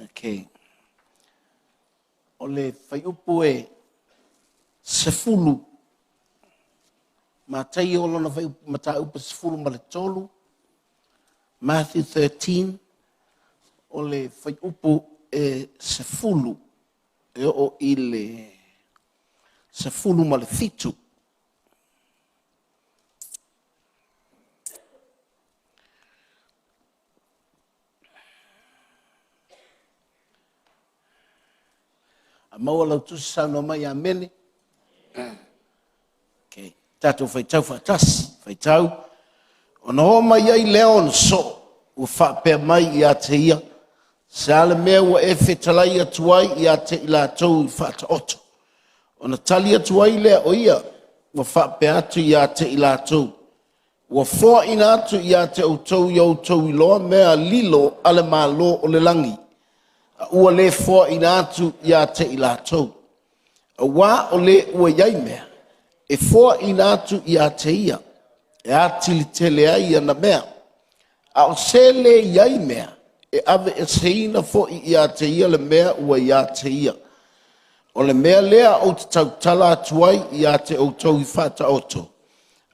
Okay. O le whaiupu e sefulu. Mataio lona whaiupu mataupu sefulu ma le tolu. Matthew 13. O le whaiupu e sefulu. E o i le sefulu ma le fitu. A maua lau tusi sauna mai a mene. Okay. Tatou whaitau whaatasi. Whaitau. Ona hoa mai ai leo na so. Ua whapea mai I a te ia. Se ale mea ua e whetalai atuai I a te ila atou I whaata oto. Ona tali atuai lea o ia. Ua whapea atu I a te ila atou. Ua froa ina atu I a te outou I outou iloa mea lilo ale malo o le langi. Ua le froa ina atu I a te ila atou. A wā o le ua iai mea. E froa ina atu I a te ia. E atili tele ai ana mea. A o se le iai mea. E ave e seina fo I a te ia le mea ua I a te ia. O le mea lea o te tautala atuai I a te outou I whata oto.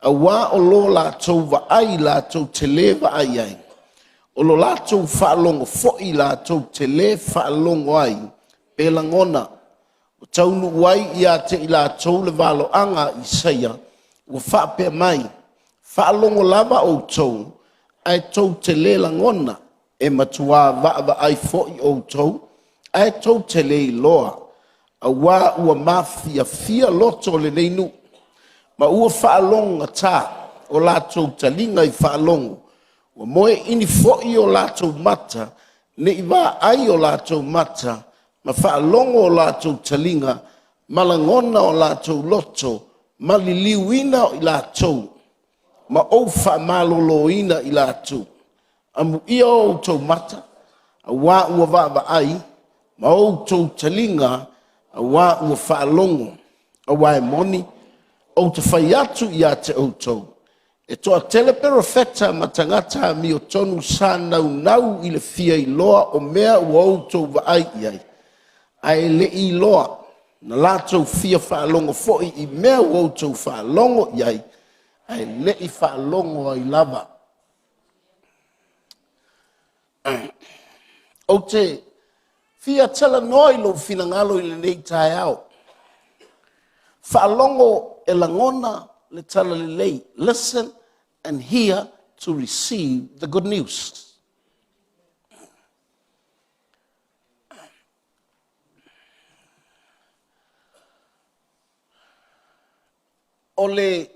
A wā o lo la tau va ai la tau te le va ai ai. O lo la tau whaalongo fo I la tau te le whaalongo ai. Pela ngona. O taunu wai I a te I la tau le valo anga I seia. O whapea mai. Whaalongo lava o tau. Ai tau te le la ngona. E matua va ai fo I o tau. Ai tau te le I loa. A wā ua mafia fia loto le neinu. Ma ua whaalonga tā. O la tau talinga I whaalongo. Ua moe ini fo I o la tau mata. Ne I wā ai o la tau mata. Ma whaalongo o la tau talinga. Malangona o la tau loto. Maliliuina o I la tau. Ma o whaamaloloina I la tau. Amu ia o tau mata. A wā ua vava ai. Ma o tau talinga. A wā ua whaalongo. A wā e moni. O te whai atu I a te outou. E toa telepero feta ma tangata mi o tonu sa nau I le fia I loa o mea ua outou va ai I ai. Ai le I loa. Na lātou fia whaalongo foi I mea ua outou whaalongo I ai. Ai le I whaalongo ai lava. O te fia tala noi lo finangalo I le nei tai au. Whaalongo e langona le tala le lei. Listen and hear to receive the good news. O le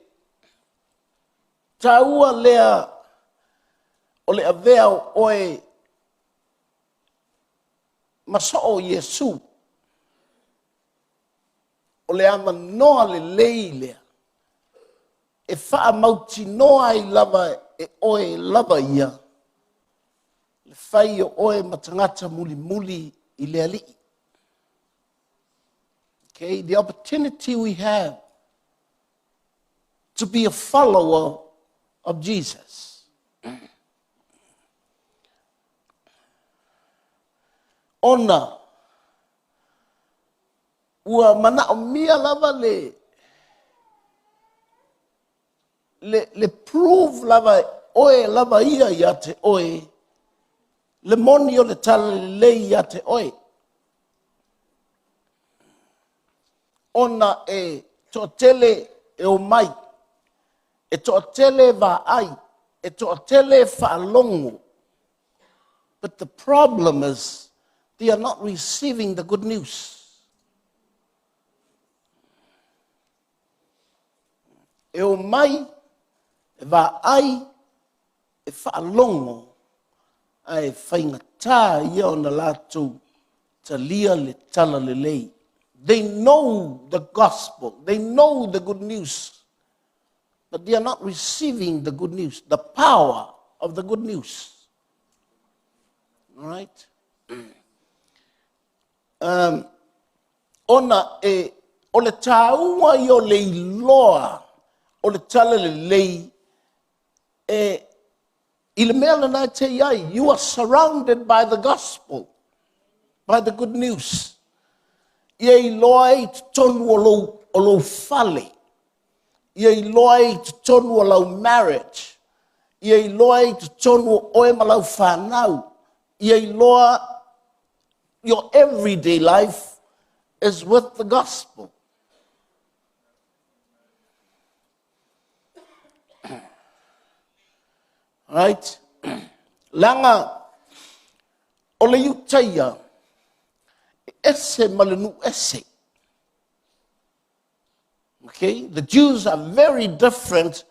taua lea o le avea oe masoo Yesu. O le ama noa le lei lea. E wha mauti noa I lava e oe lava ia. Le whai o oe matangata muli muli I le ali. Okay, the opportunity we have to be a follower of Jesus. Ona ua mana o mia lava le prove lava oe lava ia te oe. Le moni o le tala le lei ia te oe. Ona e toatele e o mai. E toatele va ai. E toatele whaalongo. But the problem is they are not receiving the good news. E o mai, e va ai, e whaalongo, ai whaingatā ia o na lātou talia le tala le lei. They know the gospel, they know the good news, but they are not receiving the good news, the power of the good news. All right? Ona e, o le tāua I o le iloa, o le tala le lei, e I le mea lana te iai, you are surrounded by the gospel, by the good news. Ia I loa I te tonu o lou fale. Ia I loa I te tonu o lau marriage. Ia I loa I te tonu o oe ma lau whanau. Ia I loa your everyday life is with the gospel. Right? Langa o le iutaia ese malenu ese. Okay? The Jews are very different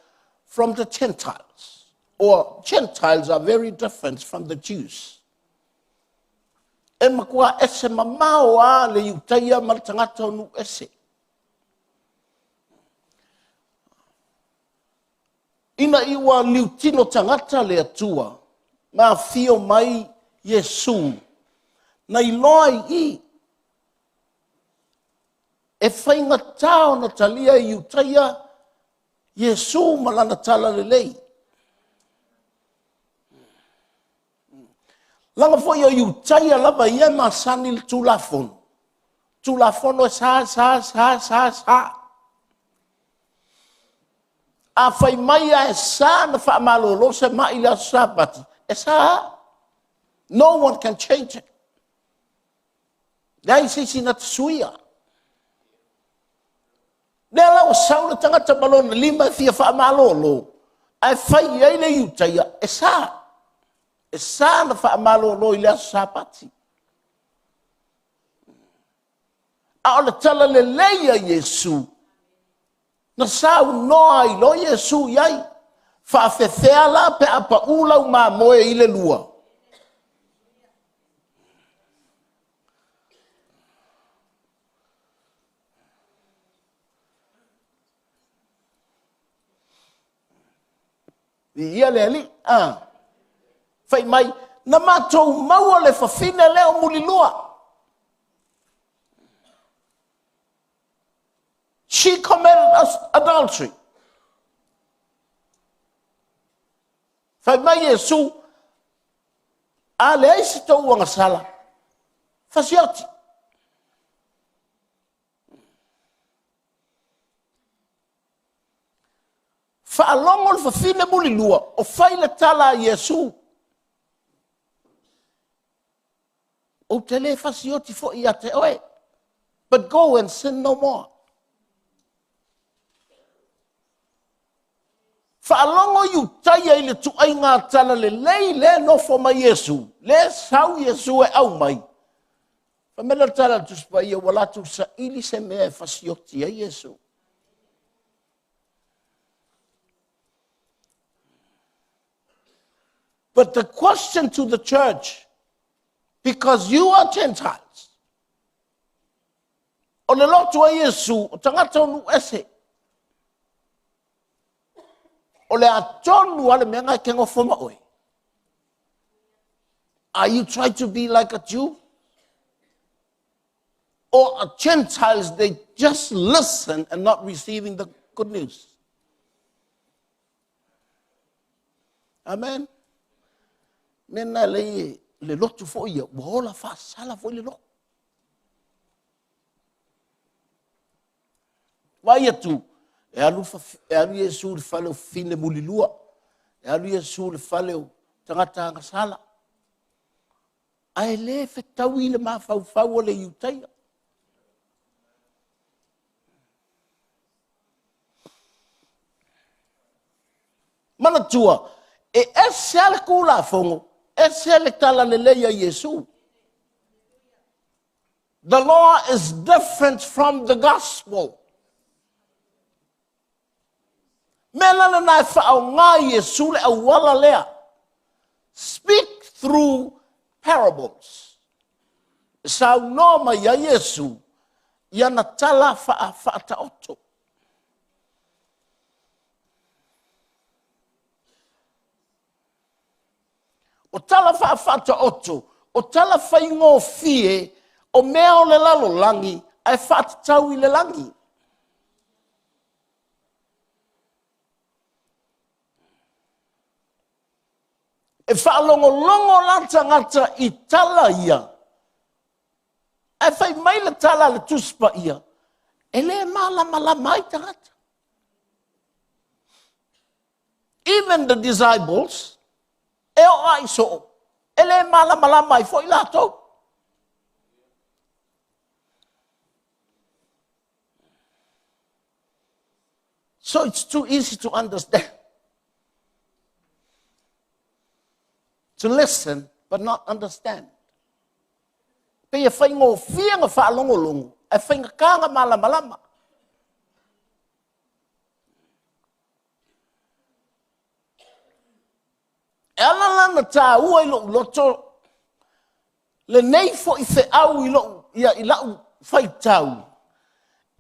from the Gentiles. Or Gentiles are very different from the Jews. E makua ese mamao a le iutaia ma le tangata o nu ese. Ina iwa liutino tangata le atua, ma fio mai Yesu, na iloi I. E whainga tau na talia I utaia, Yesu malana tala le lei. Langa fo ia utaia lava ia ma sanil tulafon. Tulafon o sa. A whai mai a e sa na wha malolo se mai la sabati. E sa. No one can change it. Dai se si na tsuia. Nela o sauna tangata malona lima fia wha malolo. A whai ai le utaia. E sa. E sa na wha malolo I le sabati. A o le tala le leia Yesu. Na sau noa I lo Yesu iai. Whaafefea la pe apa ulau ma moe I le lua. Ia le ali. Whai mai. Na matou maua le whawhine leo muli lua. She committed adultery. Whai mai Yesu, a le aisi tau wanga sala. Whasioti. Whaalongo le whawhine muli lua, o whai le tala a Yesu. O te le whasioti fo I a te oe. But go and sin no more. Whaalongo iutaia I le tuai ngā tala le lei le nofo mai Yesu. Le sau Yesu e au mai. Whamela tala tuspa ia walatu sa ili se mea e whasioti a Yesu. But the question to the church, because you are Gentiles, o le lotu a Yesu, o tangata onu ese, o le atonu ale mea ngai kengo foma oe. Are you trying to be like a Jew? Or Gentiles, they just listen and not receiving the good news? Amen. Mena le lotu fo ia, wola fa sala fo le lo. Wai atu, e alu Yesu le fale o fine mulilua, e alu Yesu le fale o tangata anga sala. Ai le fetau I le mafau o le iutaia. Mana tua, e ese ale kula fongo, ese ale tala le leia Yesu. The law is different from the gospel. Mela le nai whaau ngā Yesu le awala lea. Speak through parables. Sau noma ya Yesu, ia na tala whaata oto. O tala whaata oto, o tala whaingo fie, o mea o le lalo langi, ai whaata tau I le langi. e whaalongolongo la tangata I tala ia. E whai mai le tala le tuspa ia. E le malama mai tangata. Even the disciples, e o ai so, e le malama mai fo I lato. So it's too easy to understand. To listen, but not understand. Pe e whai ngō whianga whaalongolongo, e whainga kānga malama. E ala lana tā ua I loto, le nei fo I whe au I lau whai tau.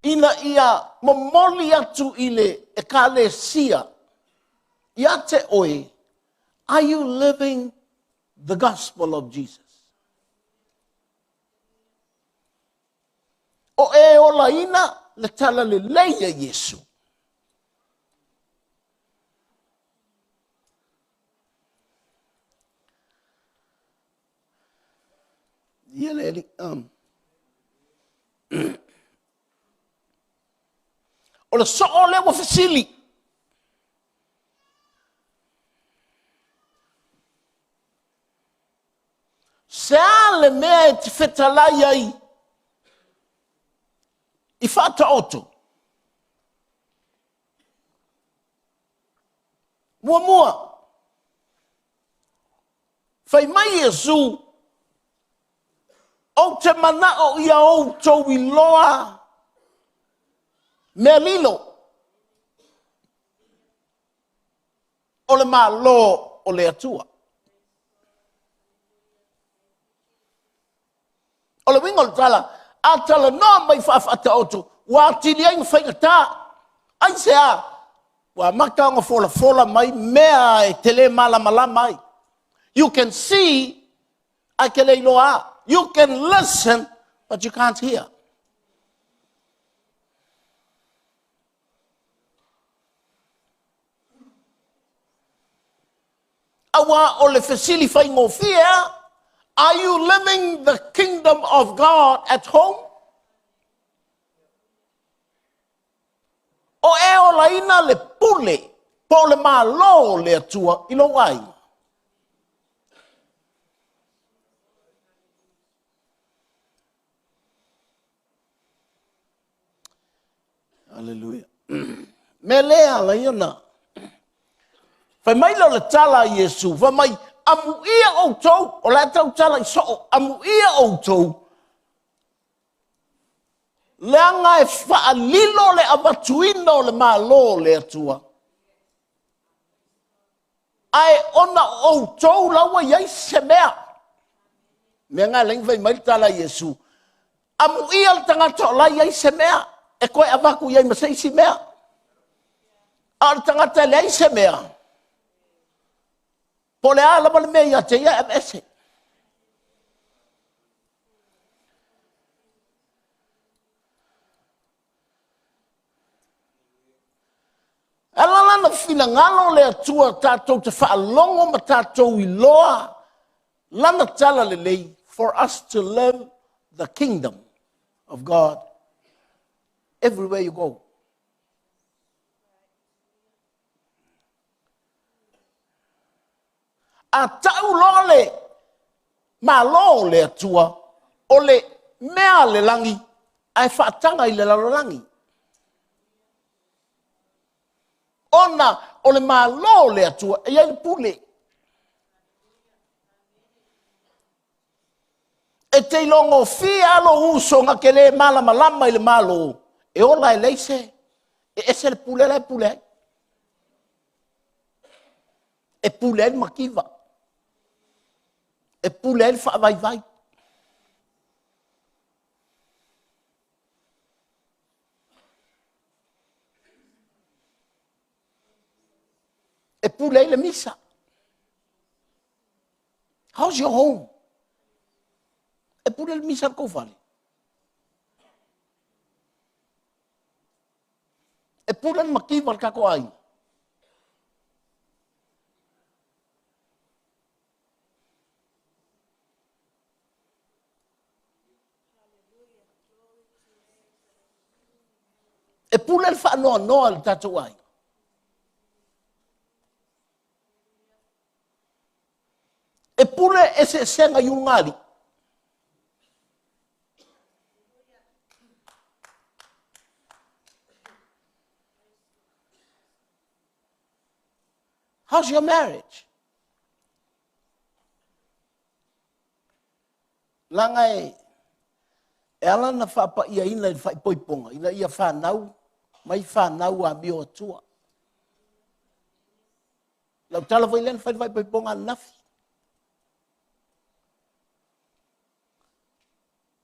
Ina ia momoli atu I le e ka le sia. Ia te oe, are you living the gospel of Jesus? O e ola ina le tala le leia Yesu. Ia le o le so o le wa fasili. Sa le mea te whetalai ai I whata oto. Mua. Whai mai Yesu o te mana o ia o tau I loa mea lilo. O le maa lo o le atua. O le wingo le tala, a tala noa mai whaafata oto, wa tili ai mwhaingata, ai se a, wa maka nga fola mai, mea e tele malama mai. You can see, I can loa. You can listen, but you can't hear. Awa o le fesili whai ngofia, are you living the kingdom of God at home? O e o la ina le pule, po le malo le atua ilo wai. Hallelujah. Me lea la iona. Fai mai lo le tala Yesu, fai mai amu ia o tau, o la tau tala I so, amu ia o tau. Le anga e wha lilo le avatuina o le malo le atua. Ai ona o tau lawa iai se mea. Mea ngā ling fai mai tala Yesu. Amu ia le tangata o la iai se mea. E koe avaku iai masai si mea. A le tangata le iai se mea. Po le ala male mea ia te ia ese. Ala lana fina ngalo le atua tātou te whaalongo ma tātou I loa. Lana tala le lei for us to live the kingdom of God everywhere you go. A tau loa le ma lo le atua o le mea le langi ai whaatanga I le lalolangi. Ona o le ma lo le atua e ai pule. E te longo fia lo uso nga ke le malama lama I le malo. E ola e leise. E ese le pule la e pule. E pule e makiva. E pule e wha vai. E pule le misa. How's your home? E pule le misa ko vale. E pule le makiva ka ko ai. E pule le whaanoa noa le tatou ai. E pule e se senga yungari. How's your marriage? Langai e ala na whapa ia ina i whaipoiponga, ina ia whanau, mai whanau a mio atua. Lau tala vai len whaipoiponga nafi.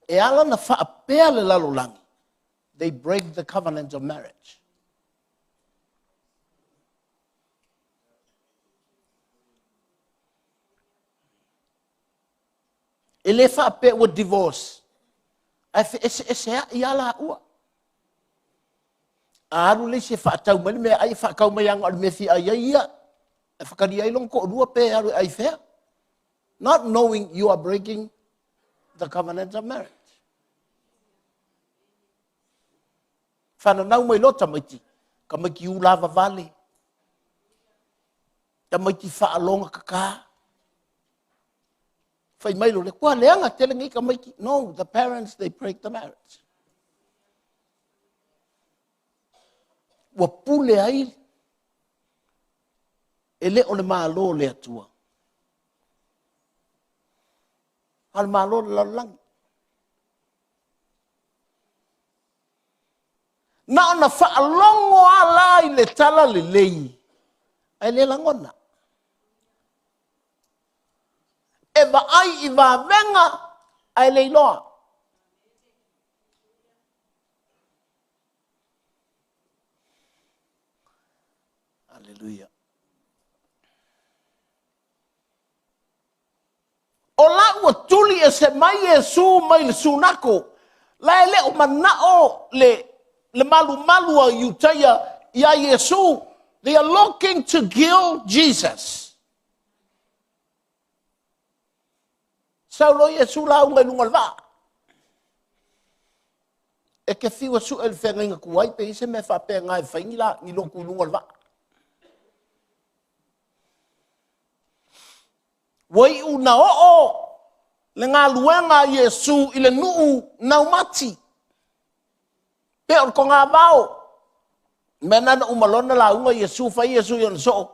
E ala na whaapea le lalolangi. They break the covenant of marriage. E le whaapea with divorce. Ese ia la ua. Aru le se whaatau mani mea ai whaakau mai anga al mefi ai ia. E whakari ai long ko rua pe aru ai whea. Not knowing you are breaking the covenant of marriage. Whananau mai lota maiti. Ka maiki ulava vale. Ka maiti whaalonga kaka. Whai mailo le kua leanga telengi ka maiki. No, the parents, they break the marriage. Wa pule ai. E le o le malo le atua. Al malo le lalangi. Na ona whaalongo ala i le tala le lei. Ai le langona. E va ai i va venga ai le iloa. Hallelujah. O la ua tuli e se mai e su mai le sunako. La e le o manao le malu a Utaya ia Yesu. They are looking to kill Jesus. Saulo Yesu la unga lunga va. E ke fiwa su el whenga kuai pe se me fa pe ngai whaingi la ni loku lunga va. Wai una o le ngā luenga Yesu i le nuu naumati. Pe or ko ngā vau. Mena na umalona la unga Yesu fai Yesu yon so.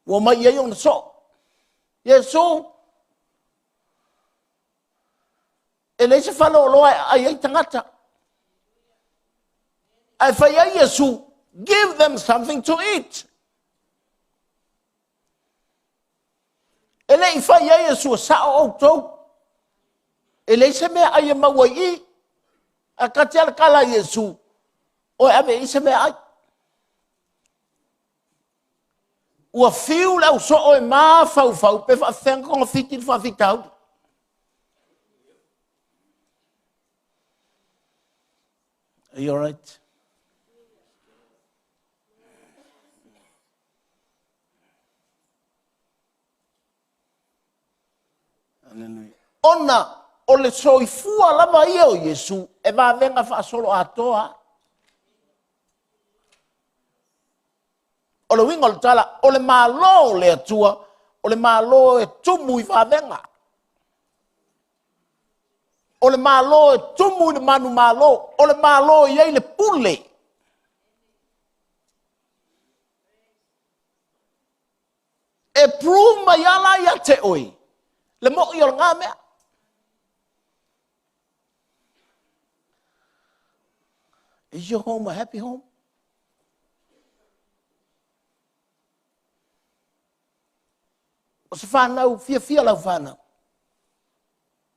Wa mai yon so. Yesu ele se falo lo ai tangata. Ai fai Yesu, give them something to eat. Ele I fai Yesu sa o to. Ele se me ai mawai a katel kala Yesu. O ave se me ai. Ua fiu lau so o e mā fau pe fa whenga konga fitil fa fitau. Are you all right? Hallelujah. Ona o le soifua lava ia o Yesu e va venga fa solo atoa. O le winga o le tala, o le malo le atua, o le malo e tumu I whavenga. O le malo e tumu I le manu malo, o le malo I ei le pule. E pruma yala ya te oi, le mo I o ngā mea. Is your home a happy home? O se whanau, fia lau whanau.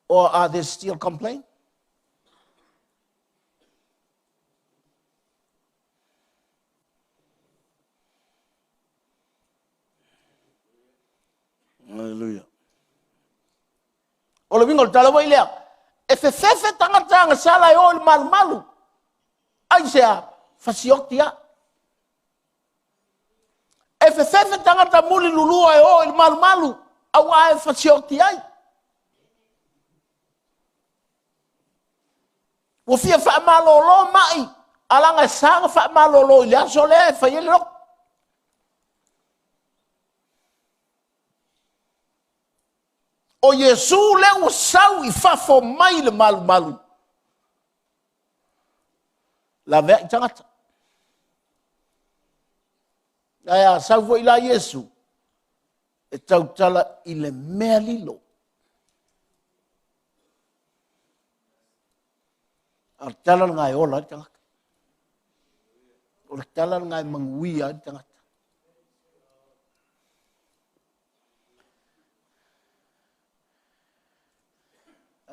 Or are there still complaints? Hallelujah. O le wingo tala wai lea. E fefe tangata sala e o il malu. Ai sea, fasioktia. E fefe tangata muli lulua e o il malu. Awa e fasioktia ai. Ua fia whaamalolo mai. Alanga sanga whaamalolo i aso le whaielo. O Yesu le ua sau I whafo mai le malu malu. La vea I tangata. Aya sau fo I la Yesu. E tautala I le mea lilo. Ar tala ngai ola I tangata. O le tala ngai manguia I tangata.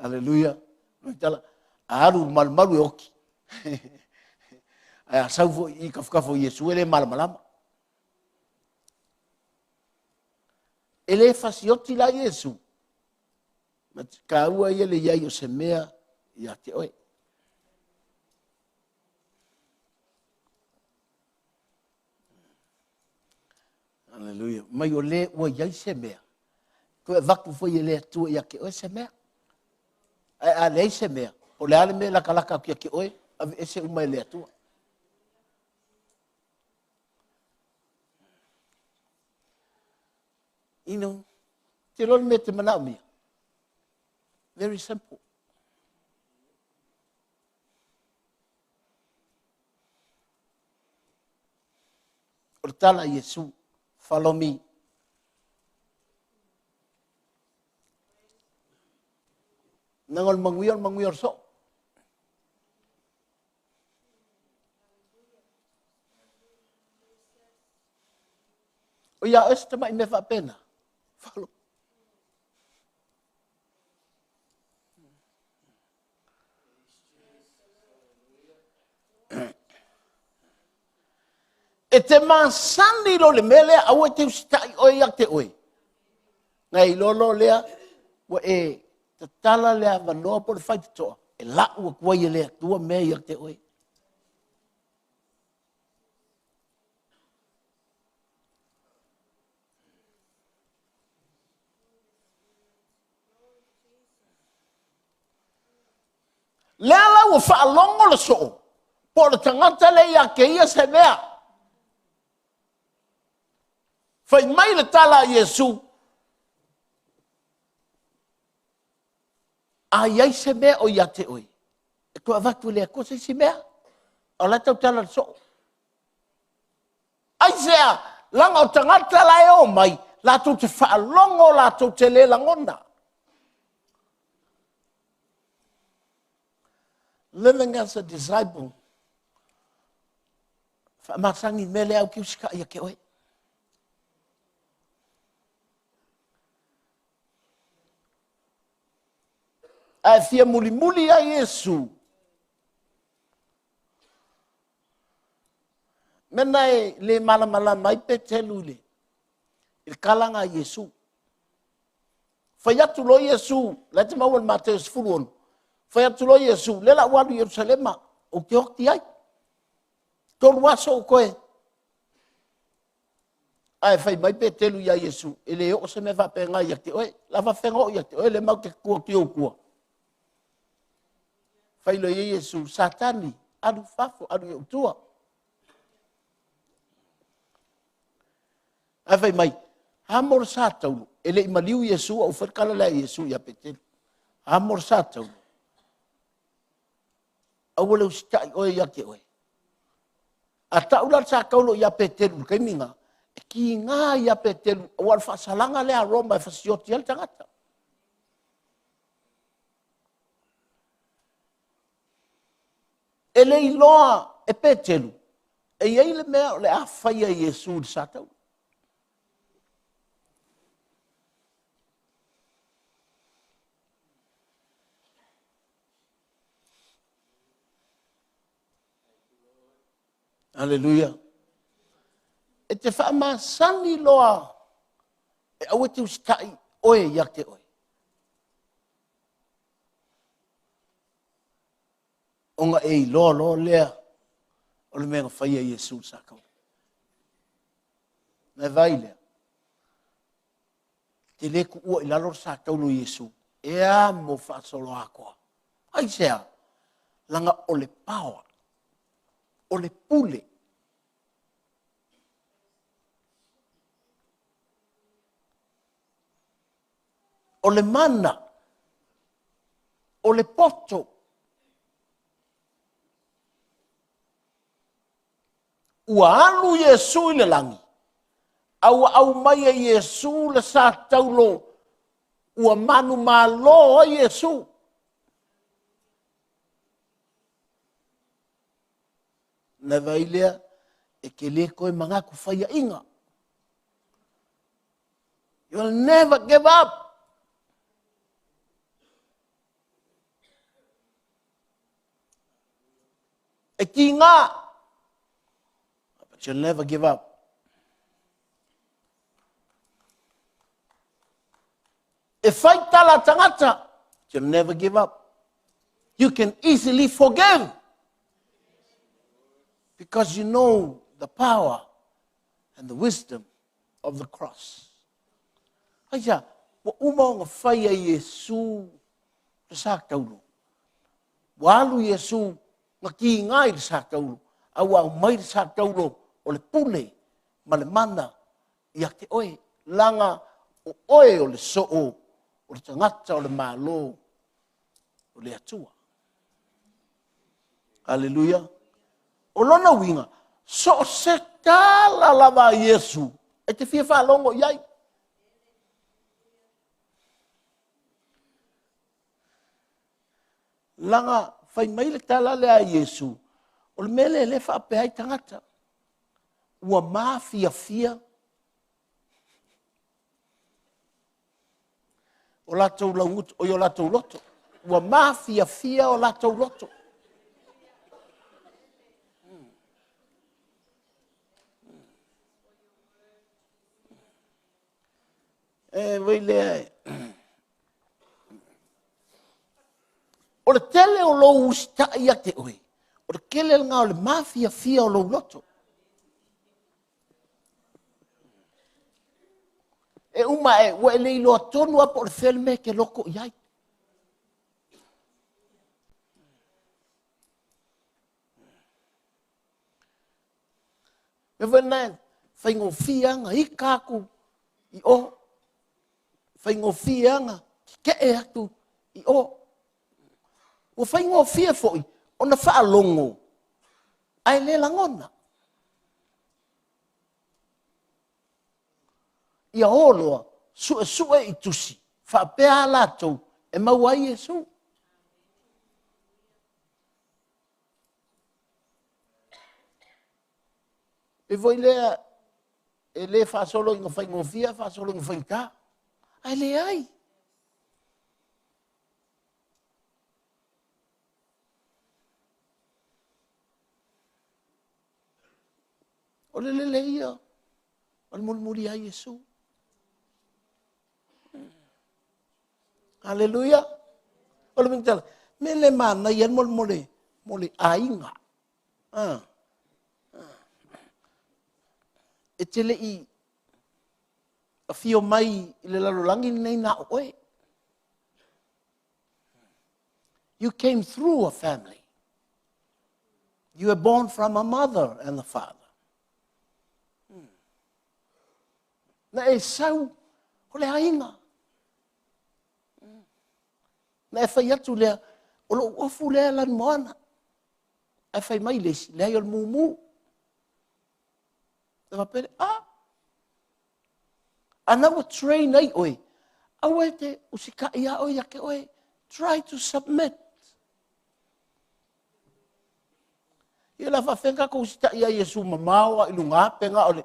Aleluia. Tala aru malmalu e oki. Aya sau fo I kafkafo Yesu ele malmalama. Ele fasioti la Yesu. Ma ka ua ia le iai o se mea ia te oe. Aleluia. Mai o le ua iai se mea. Koe vaku foi ele atua ia ke oe se mea. A le se mea. O le ale mea laka kia ke oe. Ave ese uma ele atua. You know, te lor me te manau mea. Very simple. O tala Yesu, follow me. Nangol manguior so. O ia este mai me fa pena. Follow. E te mansani lo le mele au e te ustai oe ia te oe. Ngai lolo lea, wa e te tala lea vanoa po le whaiti toa. E la ua kuai lea tua mea ia te oe. Lea la ua whaalongo le so. Po le tangata le ia ke ia se mea. Fai mai le tala Yesu. A iai se mea o ia te oi. E kua vatu lea kose si mea. O la tau tala so. Ai sea, langa o tangata la e o mai. La tau te whaalongo, la tau te le langona. Living as a disciple. Whaamasangi mele au ki usika ia ke oi. Ai fia muli a Yesu. Mena e le malamala mai pe telu le. Il kalanga a Yesu. Fai atu lo Yesu. La te maua Mataio 10. Fai atu lo Yesu. Le la wadu Yerusalema. O te hokti ai. Toru aso o koe. Ai fai mai pe telu ia Yesu. Ele o se me va penga ia te oe. La va fenga o ia te oe. Le mau te kua ki o kua. Fai lo Yesu satani, adu fafo, adu e utua. Ai fai mai, hamor satau, ele imaliu Yesu, au wherkala la Yesu ia petelu. Hamor satau. Au wale ustai oe ia ke oe. A taular sa kaulo ia petelu, kai minga, e ki ngā ia petelu, wal whasalanga lea Roma, e whasioti al tangata. Ele iloa e petelu. E iei le mea le awhaia Yesu di satau. Aleluia. E te whaamasani loa e au e te ustai oe ia te oe. Onga e lo lea o le mea whaia Yesu sakau. Nei vai lea. Te leku ua i lalo sakau no Yesu. E a mo whaasolo akoa. Ai sea. langa o le power, o le pule. O le mana, o le poto, ua alu Iesu i le langi, au mai e Iesu le sa taulo, ua manu malo o Iesu. Na vailea e ke le koe mangaku whaia inga. You'll never give up. E ki ngā, but you'll never give up. E whai tala tangata, you'll never give up. You can easily forgive. Because you know the power and the wisdom of the cross. Aia, wa uma nga whai a Iesu le sa kaulu. Wa alu Iesu nga ki ngai le sa kaulu. Au au mai le sa kaulu o le pule ma le mana ia te oe. Langa o oe o le soo o le tangata o le malo o le atua. Hallelujah. O lona winga, so se kala lava Iesu, e te fia whalongo iai. Langa, whai mai le tala lea Iesu, o le mele le whaapehai tangata, ua maa fia. O latou laungutu, o yo latou loto, ua maa fia o latou loto. Vai lea o le tele o lou usita ia te oe. O le kele ngā o le mafia o lou loto. E uma e ua e leilo atonu apa o le felme ke loko iai. Me vana whaingofia nga i kāku i o. Whaingofia nga ke e atu i o. Ua whaingofia foi, o na whaalongo. Ai le langona. Ia oloa, sue i tusi. Whaapea latou, e maua i Iesu. E voi lea, e le whaasolo inga whaingofia, whaasolo inga whaingka. Ai le ai. O le ia. O le muri ai Iesu. Hallelujah. O le mingtala. Me le mana ian mole ainga. E tele i a fio mai i le lalolangi nei na oe. You came through a family. You were born from a mother and a father. Na e sau, o le ainga. Na e whai atu lea, o lo ofu lea lan moana. E whai mai lesi, lea i o le mumu. E wapere, anawa train ai oe. Awe te usika ia oe ake oe. Try to submit. Ia la whawhenga ko usita ia Iesu mamawa i lunga penga o le.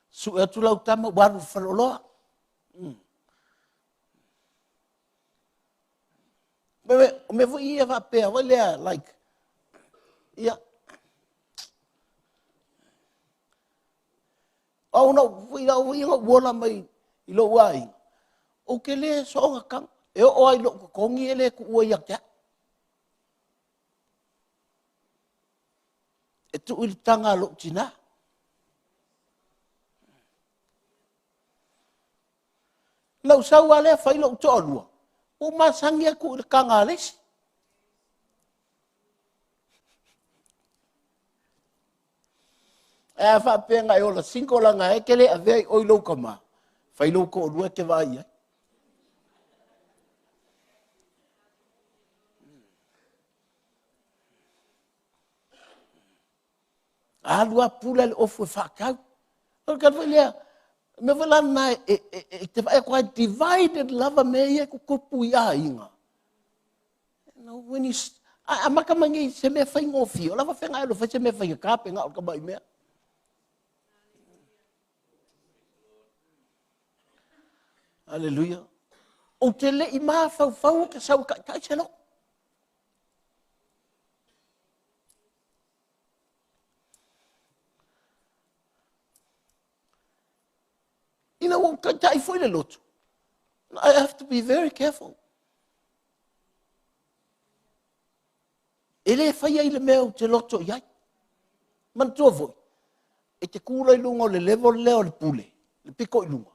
Su e tu lau tama waru whaloloa. Me vo ia va pe lea like ia oh no we no wola mai I lo wai o ke le so nga kang e o ai lo ko ngi ele ku ia ya e tu i tanga lo tina. Lau sau ale fai lo to lua. O masangi aku i kanga lesi. E fa penga e ola sinko langa e kele a vei oi lo kama. Fai lo ko lua ke vai ai. Alua pula le ofu whakau. O ka whailea, me wala na te whae koe divided lava me ia ko kupu ia inga. When you, a maka mangi se me whai ngofi, o lava whenga alo whai se me whai kape ngā o ka mai mea. Hallelujah. O te le i maa whau ka sau kai se lo. You know, I have to be very careful. Ele whai ai le mea te loto iai. Man tua voi. E te kūra i lunga o le level leo le pule. Le piko i lunga.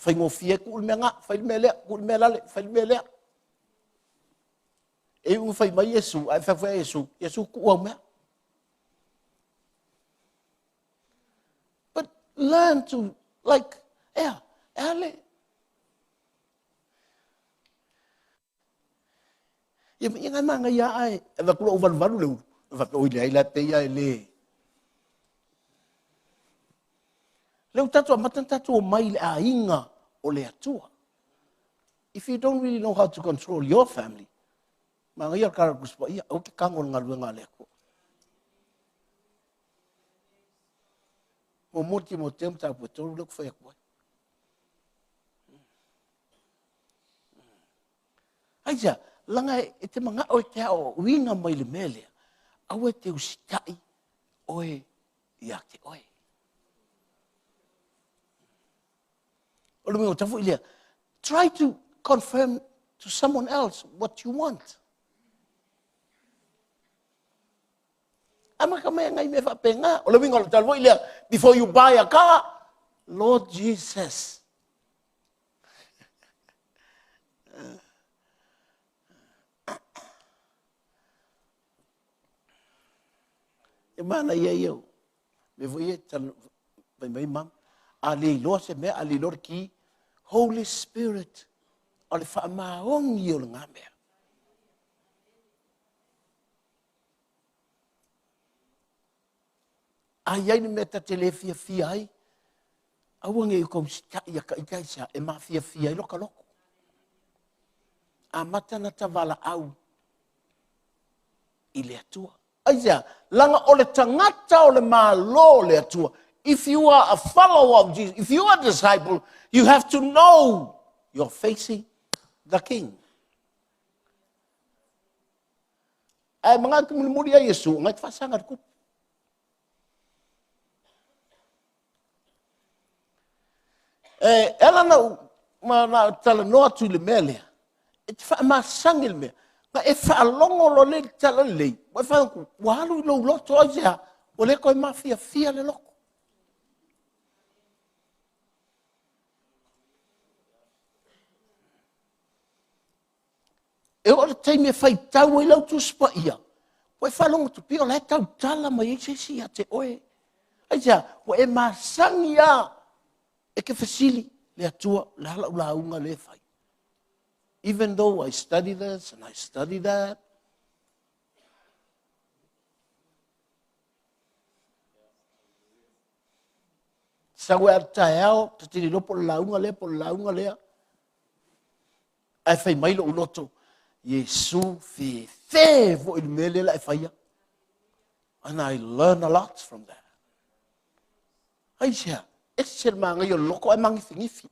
Whai ngō fie kūra mea ngā, whai mea lea, kūra mea lale, whai mea lea. E unga whai mai Yesu, ai whai Yesu, Yesu kua mea. But learn to, like, ale. Ia ngai manga ia ai, e wa kula uvan varu leu. Wa oi le ai la te ia le. Leu tatu matan tatu o mai le a inga o le atua. If you don't really know how to control your family, manga ia kara kuspa ia o ke kango nga luenga le ko. Mo moti mo tem ta po toru le ko fa ko. Aia, langa e te manga o te ao winga mai le mele, au e te usitai oe ia te oe. O le meo tafu ilia, try to confirm to someone else what you want. Ama ka mea ngai me whapenga, o le winga o le tafu ilia, before you buy a car, Lord Jesus. E mana ia iau. Me voi e tanu, mai mam. A le ilo se mea, a le ilo ki, Holy Spirit, o le wha maongi o le ngā mea. A iai ni mea ta te le fia fia ai, a wange i kou sita ia ka ikai sa, e ma fia fia i loka loko. A matana ta wala au, i le atua. Aia, langa o le tangata o le malo le atua. If you are a follower of Jesus, if you are a disciple, you have to know you're facing the King. Ai mga kumuli a Yesu, ngai tfasangat ko. Ela na tala noa tu le mele. E te wha masangi le mea. Ma e whaalongo lo le tala lei. Wa whaangu, wahalu i lo loto a ia. O le koe mafia fia le loko. E o le teime whai tau i lau tu spa ia. Wa e whaalongo tu pio le tau tala ma i se a te oe. Aia, wa e masangi a. E ke fasili le atua le hala ula unga le whai. Even though I study this and I study that, sa ue ata eo, te tiri lopo launga lea, ai whai mailo uloto, Yesu fe vo il mele la e whaia. And I learn a lot from that. Ai sea, e se manga yo loko ai mangi fingifi.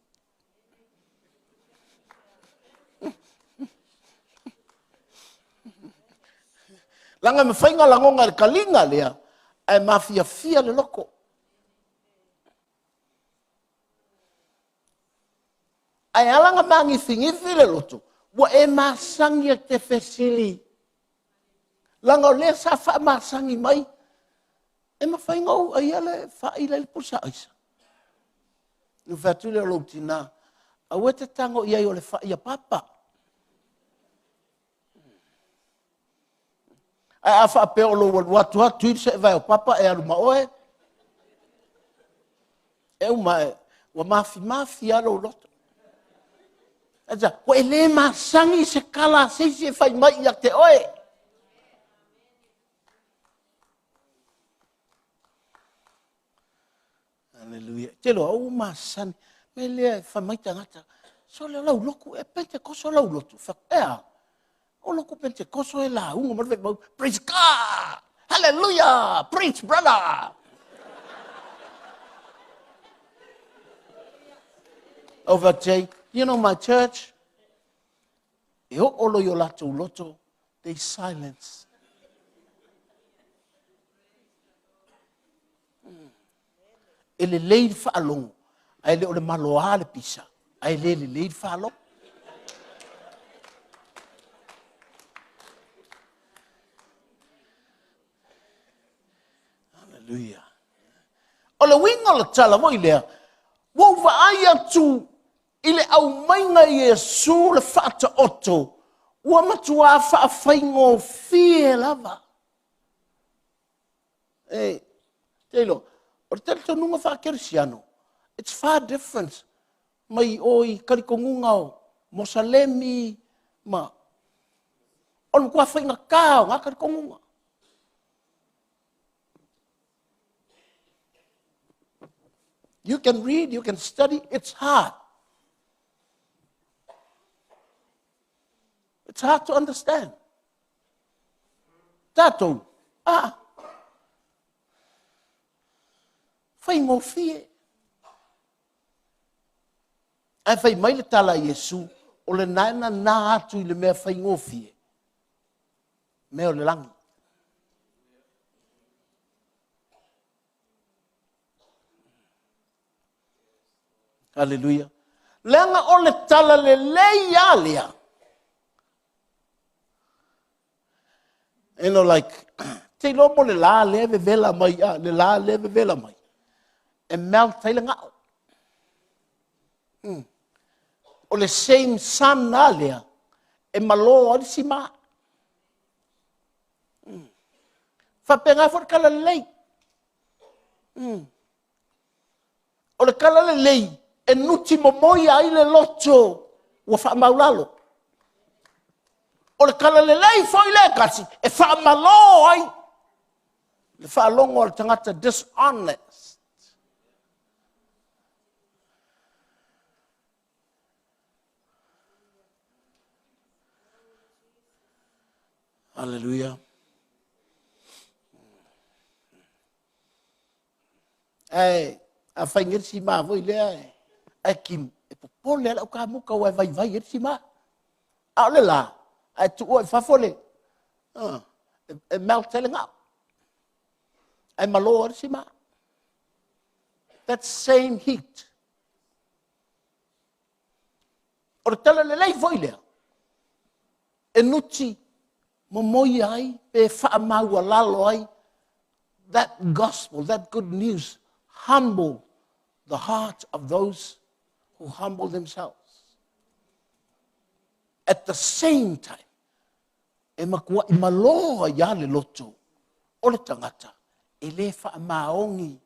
Langa me whainga langonga le kalinga lea, ai mafia fia le loko. Ai alanga mangi fingifi le loto, wa e masangi a te fesili. Langa o lea sa wha masangi mai, E mawhaingau ai ale whaila le pusa aisa. Nu whatule o lau tina. A wete tango iai o le whaia papa. Ai a whaapea o lau watu hatu i se vai o papa e alu maoe. E umae. Wa mafi alo loto. Aja, wa ele masangi se kala se fai mai ia te oe. Hallelujah. Telo au masani. Me lea fai mai tangata. So le lau loku e Pentekoso lau lotu. Ea. O loku Pentekoso e la ungo marve mau. Praise God. Hallelujah. Preach, brother. Over Jay. You know my church? E o olo yo lato loto. They silence. E le leid whaalongo. Ai le o le maloa le pisa. Ai le leid whaalongo. Hallelujah. O le winga le tala mo i lea. Wau vai atu i le au mainga i Iesu le whaata oto. Ua matua whaafaingo fie lava. E, teilo. O te tele nunga whaakerisiano. It's far different. Mai oi karikongunga o Mosalemi ma. Ono kua whainga kao ngā karikongunga. You can read, you can study. It's hard. It's hard to understand. Tatou. Fai ngō fie. Ai fai mai le tala Iesu, o le naina nā atu i le mea fai ngō fie. Mea o le langi. Hallelujah. Leanga o le tala le lei alia. You know, like, te lomo le la leve vela mai, le la leve vela mai. E mel taile ngao. O le same sun alia, e malo o si ma. Whapenga for kala lei. O le kala le lei, e nuti momoi ai le loto, ua wha maulalo. O le kala le lei foi le kasi, e wha malo ai. Le wha longo o le tangata dishonest. Hallelujah. Ai, a whaingir si ma voi lea e. Ai kim, e popole ala o ka muka o e vai ir si ma. A ole la, ai tu o e whafole. E mel tele ngau. Ai malo ar si ma. That same heat. O le tele le lei voi lea. E nuti momoi ai, pe wha maua lalo ai. That gospel, that good news, humble the heart of those who humble themselves. At the same time, e makua I maloa ia le loto, o le tangata, e le wha maongi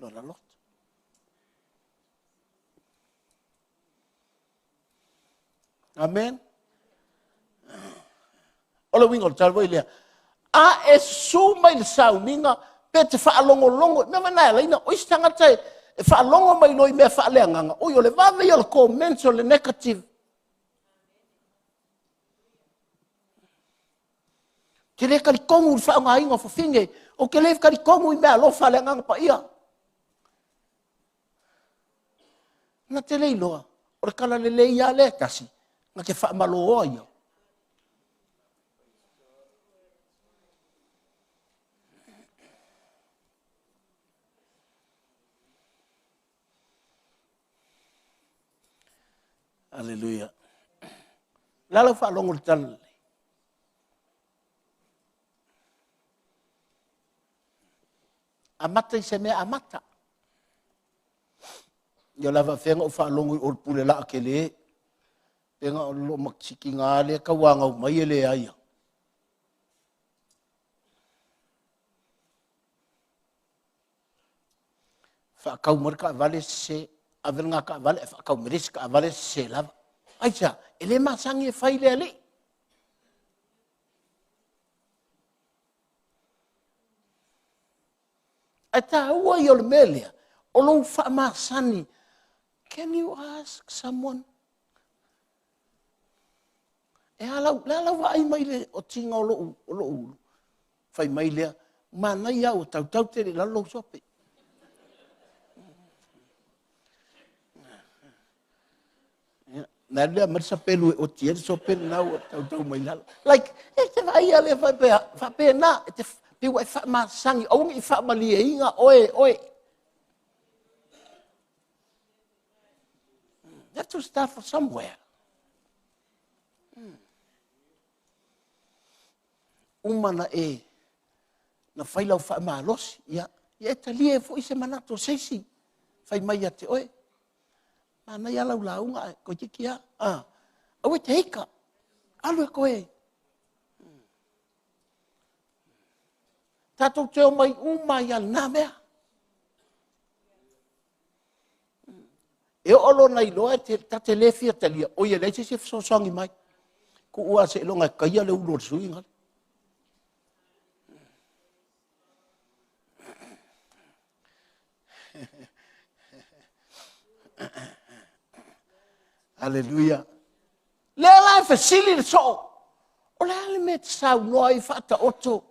lo la loto. Amen. O le wingo le talwa I lea. A e su mai le sauninga, pe te whaalongo-longo, me mana e leina, o isi tangata e whaalongo mai noi mea whaaleanganga. O le vave i o le comments o le negative. Ke le karikongu I whaonga inga whawhinge, o ke le karikongu I mea lo whaaleanganga pa ia. Na te leiloa, o le kala le leia le kasi, nga ke whaamalo o ia. Hallelujah. Lalo whaalongo le tala. amata i se mea amata. Ia lava whenga o whaalongo i orpule la ke le. Penga o lo maksiki ngā le ka wanga o mai le aia. Whaakau mara ka vale se, awenga ka vale, whaakau meresi ka vale se lava. Aisa, ele masangi e whai le ale. E tā ua i o le melea, o lo wha masani. Can you ask someone? E ala wa ai mai le o tinga o lo ulu. Whai mai lea, mana ia o tau te le lalo sope. Nā lea marisa pelu e o tia sope na o tau mai lalo. Like, e te vai ale whape na, e te piwa e wha masangi, au ngi wha mali e inga, oe. You have to start from somewhere. Umana e, na whailau wha maalosi, ia e talia e fo i se manato seisi, whai mai a te oe. Mana ia lau launga, ko tiki a, au e te heika, alu e koe. Tatou teo mai umai al nā mea. E olo nei loa te le fia talia. O ia leise se fsosongi mai. Ku ua se longa kaia le ulo sui ngal. Hallelujah. Le la fasili le so. O le ale me te sau noa i whata oto.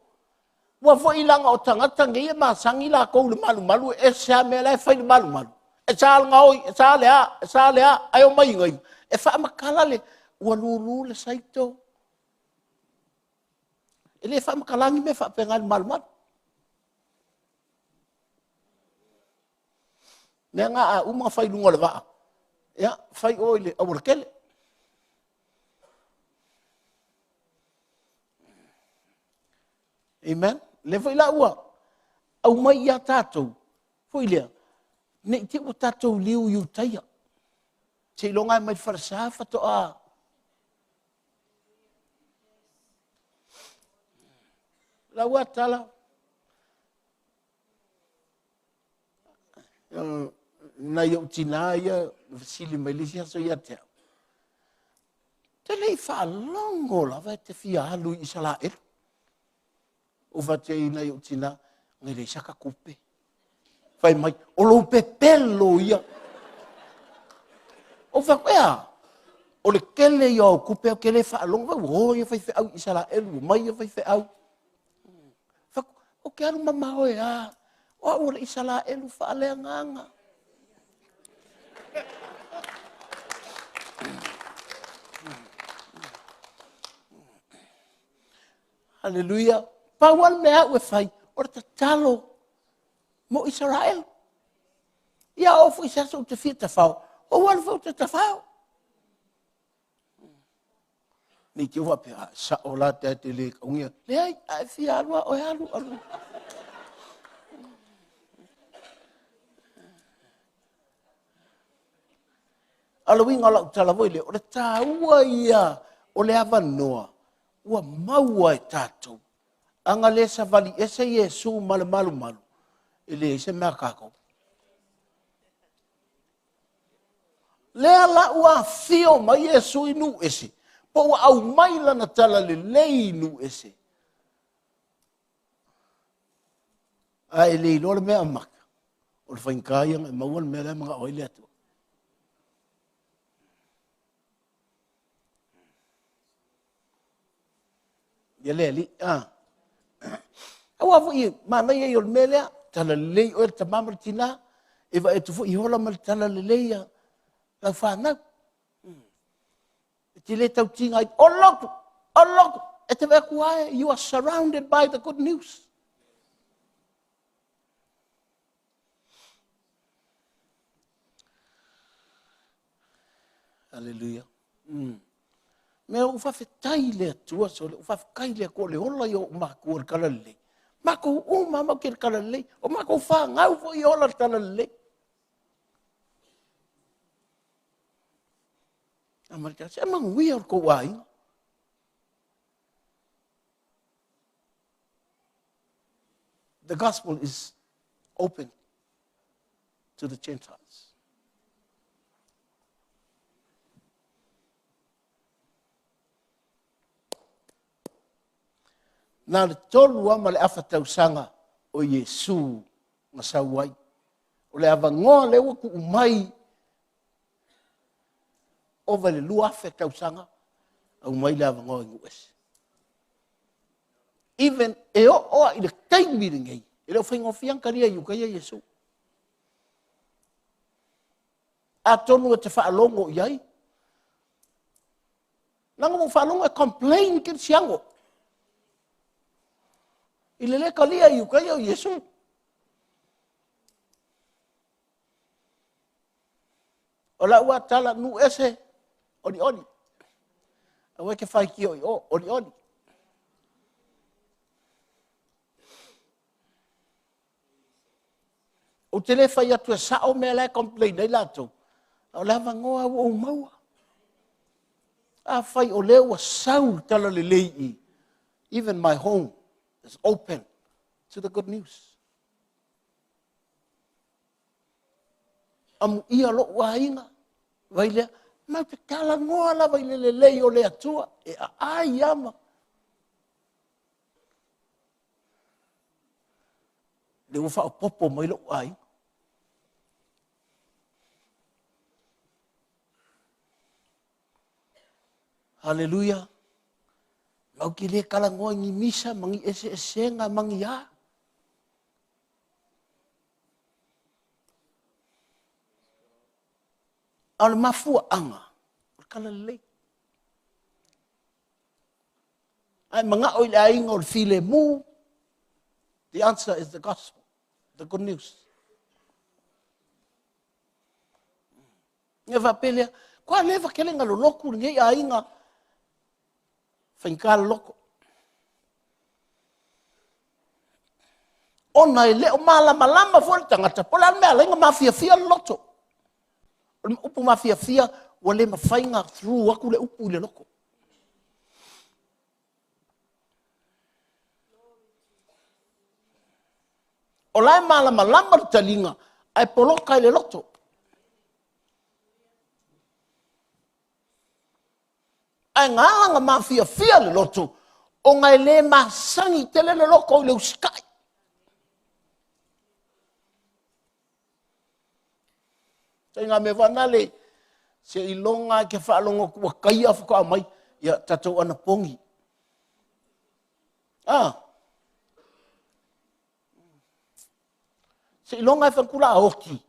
Ua fo ilanga o tangata ngia masangi la kou le malu e sea me lai whai le malu. E sa ngoi, e sa lea, ai o mai ngai. E wha makala le, ua lulu le saito. E le wha makalangi me wha penga le malu. Nea ngā a uma whai lunga le waa. Ia, whai oi le awara kele. Amen. Le whai la ua. Au mai ia tātou. Whai lea. Nei te o tātou liu iu taia. Te longa mai wharasa whatoa. La ua tala. Nai au tina ia, sili mai lisi aso ia te au. Te lei whaalongo la vai te fia alu i sala eru. O vatei nai au tina, ngai rei saka kupe. Whai mai, o lo pepelo ia. O whakwea, o le kele ia o kupe o kele whaalongo, o ia whai whau i sala eru, mai ia whai whau. O ke aru mamao e a, o ora i sala eru whaalea nganga. Hallelujah. Pauan mea ue whai, ora ta talo mo Israel. Ia ofu i sasa o te fia ta whao, o wan whao te ta whao. Ni te ua pia, sa o la te le kaungia, le ai, ai fia alua, o alu. Alawinga lau tala voi le, o le tā ua ia, o le awa noa, ua maua e tātou. Anga le sa vali ese Yesu malu. Ele ese mea kako. Lea la ua fio mai Yesu inu ese. Po ua au mai lana tala le lei inu ese. A ele ilo le mea maka. O le whainkai anga e maua le mea le mga oile atu. Ia lea li, Awa fo i mana ia i o le melea, tala lelei o e ta mamara tina, e wa e tu fo i hola ma le tala lelei a lau whanau. E te le tau tinga i, o loko, e te wea kuae, you are surrounded by the good news. Hallelujah. Mea ufa whetai le atua, so le ufa whekai le ko le hola i o makua le kala lelei. Mako o mama ke kala le. O mako fa ngau fo I ola tala le. Amarika se manguia o ko wai. The gospel is open to the Gentiles. Nā le tolu ama le afa tausanga o Yesu na sauai. O le avangoa le waku umai o vale lua afa tausanga a umai le avangoa i nguese. Even e o I le taimiri ngai. E leo whaingofiang karia i ukai a Yesu. A tonu e te whaalongo iai. Nanga mo whaalongo e complain ki siango. I le kalia I ukai a Yesu. O la ua tala nu ese ori ori. A wai ke whai ki o ori ori. O te le whai atu e sao mea lai complain nei lato. O le hawa ngoa o maua. A whai o leo a sau tala le lei. Even my home is open to the good news. Amu ia lo wa inga. Vai lea, mau te tala ngoa la vai le lei o le atua. E a ai ama. Le ufa o popo mai lo wa inga. Hallelujah. Mau ki le kala ngoa ngi misa mangi ese esenga mangi ya. Al mafua anga. Kala le. Ai manga o le ainga o file mu. The answer is the gospel. The good news. Neva pelea. Kwa leva kelenga lo loku nge ainga. Whaingkala loko. Ona I leo malama fo tangata. Pola mea lenga mafia loto. Upu mafia wa le mawhainga through waku le upu le loko. O lai malama talinga. Ai poloka le loto. Ai nganga mafia le loto. O ngai le masangi tele le loko le uskai. Tenga me vanale se ilonga ke whaalongo kua kaia whaka mai ia tatou ana pongi. Se ilonga e whankula a hoki.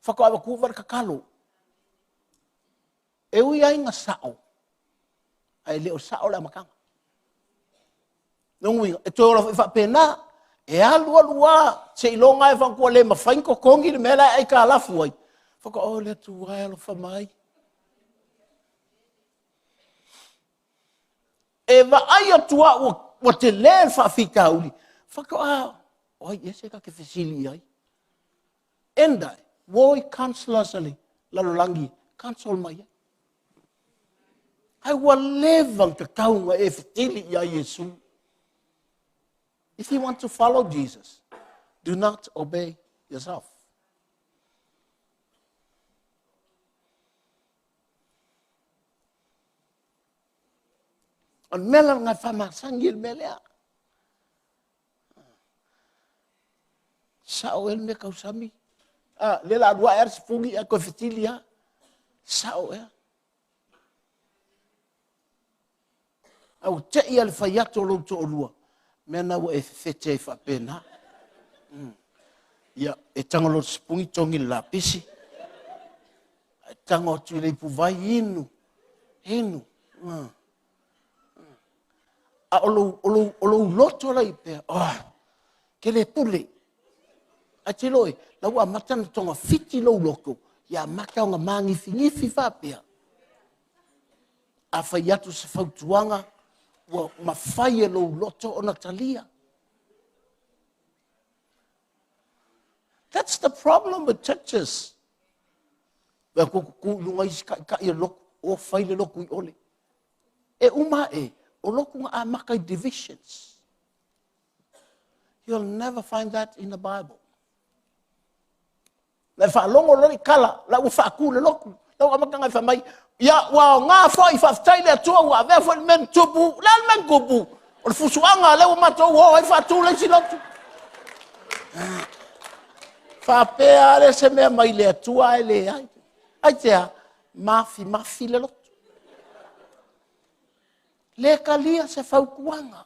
Whaka awa kuwara kakalo. E ui ainga sao. Ai leo sao la makanga. Nungui, e toi ora whapena, e alua, se ilonga e whankua le mawhainko kongi le mela ai ka alafu ai. Whaka o le tu wai alo whamai. E wa ai atua ua te le whawhika uli. Whaka oi ese ka ke whisili ai. Endai, woi kansela sali, lalolangi, kansol mai ai. Ai ua levang te kaunga e whitili ia Yesu. If you want to follow Jesus, do not obey yourself. An mela ngai whamasangil melea. Sao el me kausami. Lela adua er sifungi a koe whitili ia. Sao ea. Au te ia le whaiato lo to orua. Mena wa e whete e whapena. Ia, e tangalo sipungi tongi la pisi. E tango tu le puvai inu. Inu. A olo loto la ipe. Ke le pule. A te loe, la ua matana tonga fiti lo loko. Ia maka o nga mangifi whapea. A whaiato se whautuanga. Wa mawhai e lo loto o Natalia. That's the problem with churches. Wa ko ku lunga ka ia lok o fai le lok i ole. E uma e o lok nga makai divisions. You'll never find that in the Bible. La fa longo lori kala la u fa ku le lok. La o makanga fa mai ya wa nga fo I fa tai le to wa ve fo men tubu la men kubu. O fusuanga le o mato wo I fa tu le si lok. Fa pe ale se me mai le tua ele ai. Ai te mafi le lotu. Le kalia se fau kuanga.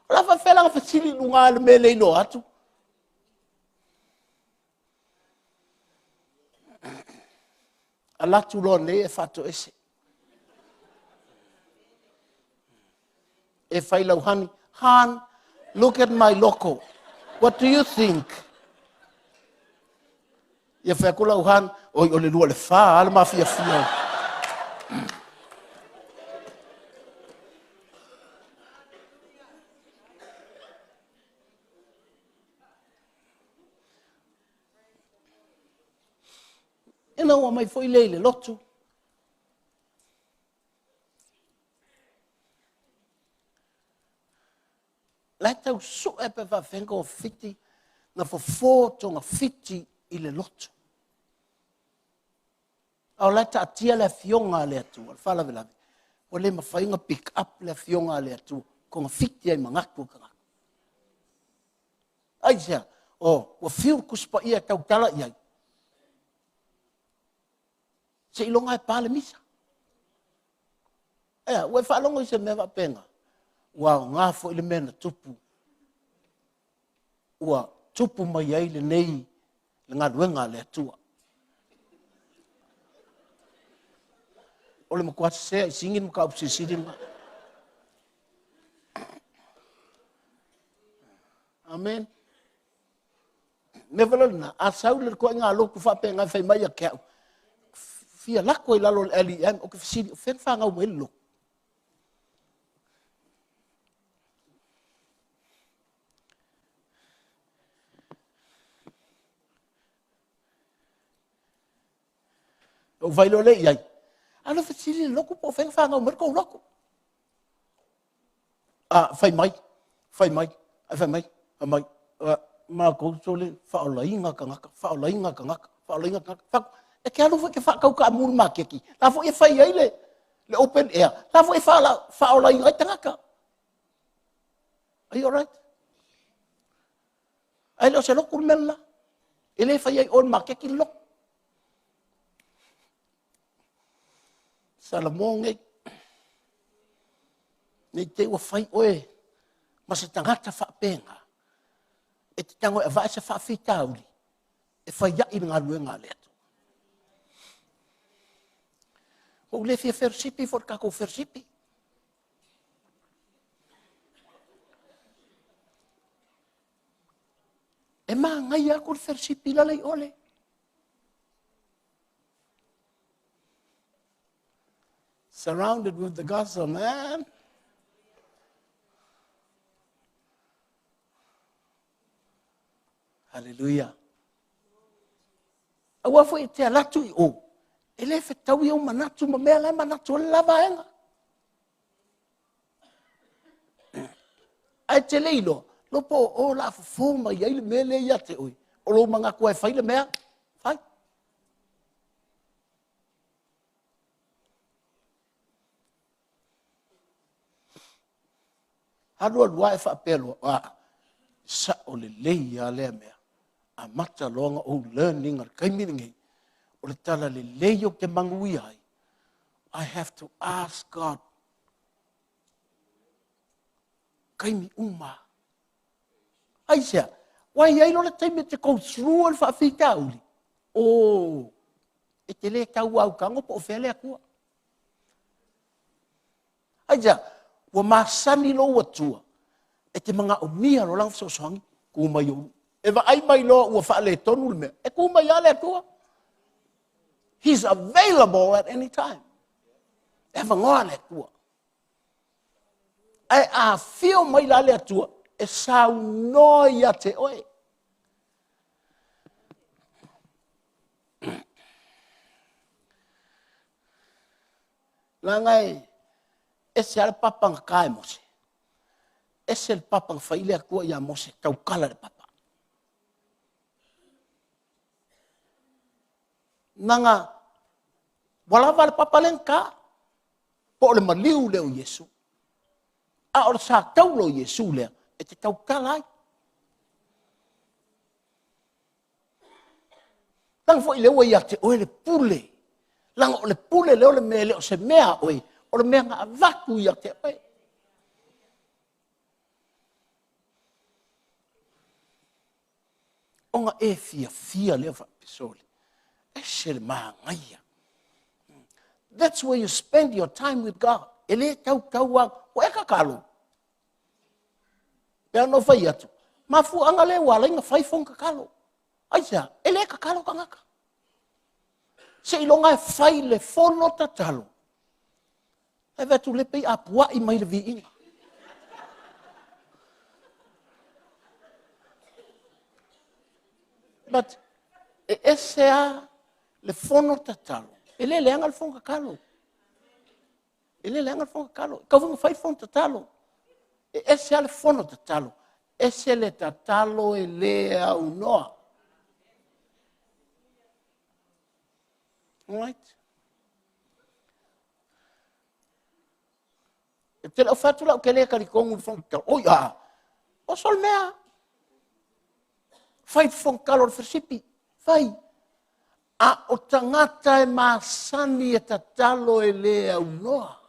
La fa fela fa sili lunga le mele no atu. Ala tu lo ne e fato ese. E fai lau hani. Han, look at my loco. What do you think? Ia fai kula uhan, o le lua le fa, ala mafia fia. E não, a mai foi leile, lotu. Lai tau su e pe va fenga o fiti, na fo tonga fiti I le lotu. Au lai ta atia le fionga le atua, fala velawe. O le mawhainga pick up le fionga le atua, ko ngā fiti ai mangaku ka ngā. Ai sea, o fiu kuspa ia tau tala iai. Se ilonga e pāle misa. Ea, ue whaalongo I se mewa penga. Ua ngā fo ile mena tupu. Ua tupu mai ai le nei, le ngā ruenga le atua. O le makuata sea, I singin muka upsisiringa. Amen. Nevalona, a sau le koe ngā loku whapenga whai mai a keau. Fia lako I lalo le LEM, o ke fisiri, o whenwha ngau mo ele loku. O vailo le iai. Ano fisiri le loku po whenwha ngau mo ele kou loku. Whai mai. Ma ko sole whaolainga ka ngaka. E ke alo fo ke whakau ka amuru makeki. La fo e whai ai le open air. La fo e whaolainga ai tangaka. Are you alright? Ai leo se loku mela. E le whai ai on makeki lok. Salamonge. Nei te ua whai oe. Ma se tangata whapenga. E te tango e vai se whawhitauri. E whai ai ngā ruenga le atu. O le fia fersipi for kako fersipi. E mā ngai ako fersipi lalei ole. Surrounded with the gospel, man. Hallelujah. Awa foi te alatu I o. Ele fe tau I o manatu ma mea lai manatu le lava enga. Ai te leilo, lopo o la fo ma ia le mele ia te oi. O lo manga ko e fai le mea. Fai. Halo lua e fa pelo. Sa o le leia le mea. A mata longa o learning ar kaimiringi. O le tala le leio ke mangui ai. I have to ask God. Kaimi uma. Ai sea, wai ai lo le taimi te go through al whaafita uli. O, e te le tau au kango po o whele akua. Ai sea, wa masani lo watua. E te mga omia lo lang sosoangi, kumai o. E wa ai mai lo ua whaale tonu le mea. E kumai ale akua. He's available at any time. E whangoa le akua. E a fio mai la le atua. E sau noi a te oe. Langai, ese al papa ngakai mose. Ese el papa ngfaile akua ya mose, kaukala le papa. Nanga, wala le papa lengka, po le maliu leo Yesu. A o sa taulo Yesu lea, e te kaukala ai. Lang fo ile ia te oe le pule. Lang o le pule leo le mea leo se mea oe. O le mea ngā vaku ia te oe. O ngā e fia leo fa pesole. E se le maa ngaia. That's where you spend your time with God. Ele kau wang, o e kakalo. Pea no fai atu. Mafu anga le wala inga fai fong kakalo. Aisa, ele kakalo kangaka. Se ilonga e fai le fono tatalo. E vetu le pei apua i mai le vi inga. But, e esea le fono tatalo. Ele leanga le fong kakalo. Ele leanga le fong kakalo. Kau vinga fai fong tatalo. E esea le fono tatalo. Ese le tatalo e lea unoa. Right? E te lau fatu lau ke lea karikongu le fong kakalo. O ia, o sol mea. Fai fong kakalo le fersipi. Fai. A o tangata e masani e tatalo e lea unoa.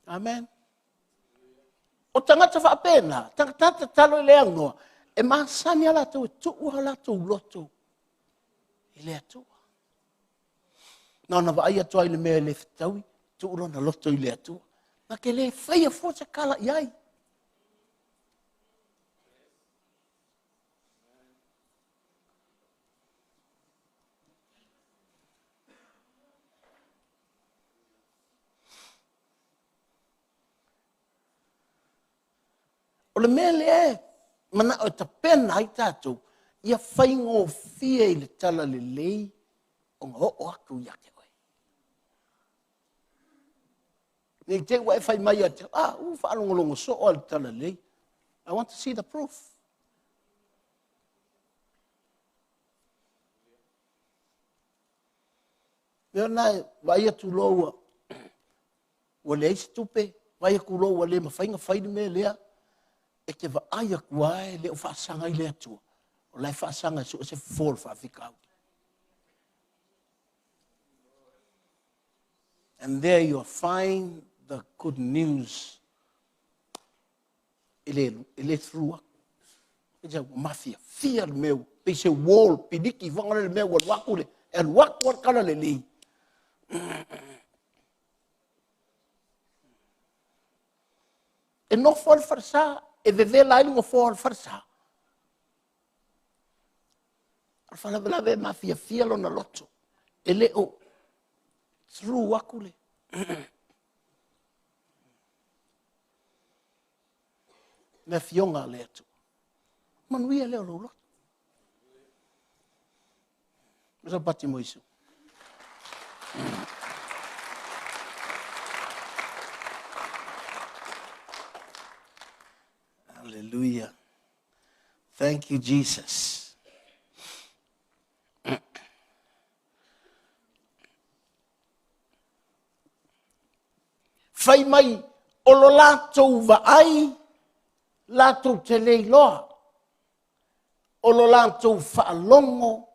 Amen. O tangata wha apena, tangata tatalo e lea unoa. E masani ala tau e tuu ala tau loto. E lea tua. Nā wa ai atua i le mea le fitaui, tuu rona loto i lea tua. Nā ke le whaia fōta kala iai. O le mea le e, mana o ta pena ai tātou, ia whaingo fia i le tala le lei, o ngā o aku ia te oe. Nei te wai whai mai a te, whaanongolongo so o le tala lei. I want to see the proof. Mea nai, wai atu loa, wa le eisi tupe, wai aku loa le ma whainga whaini mea lea, e te wa aia kuae leo whaasanga i lea tua. O lai whaasanga so se fall whaafika au. And there you'll find the good news. Ele through. It's a mafia. Fear meu. They say wall. Pidiki vangale meu. Wakule. And what kala le li. E no fall farsa. E veve laili ngo fall farsa. Alfala vela ve mafia. Fear lo na loto. Ele o. Through wakule. Me fionga le atu. Manuia leo lo. Masa pati mo isu. Hallelujah. Thank you, Jesus. Fai mai o lo lātou wa ai, lātou te lei loa. O lo lātou whaalongo,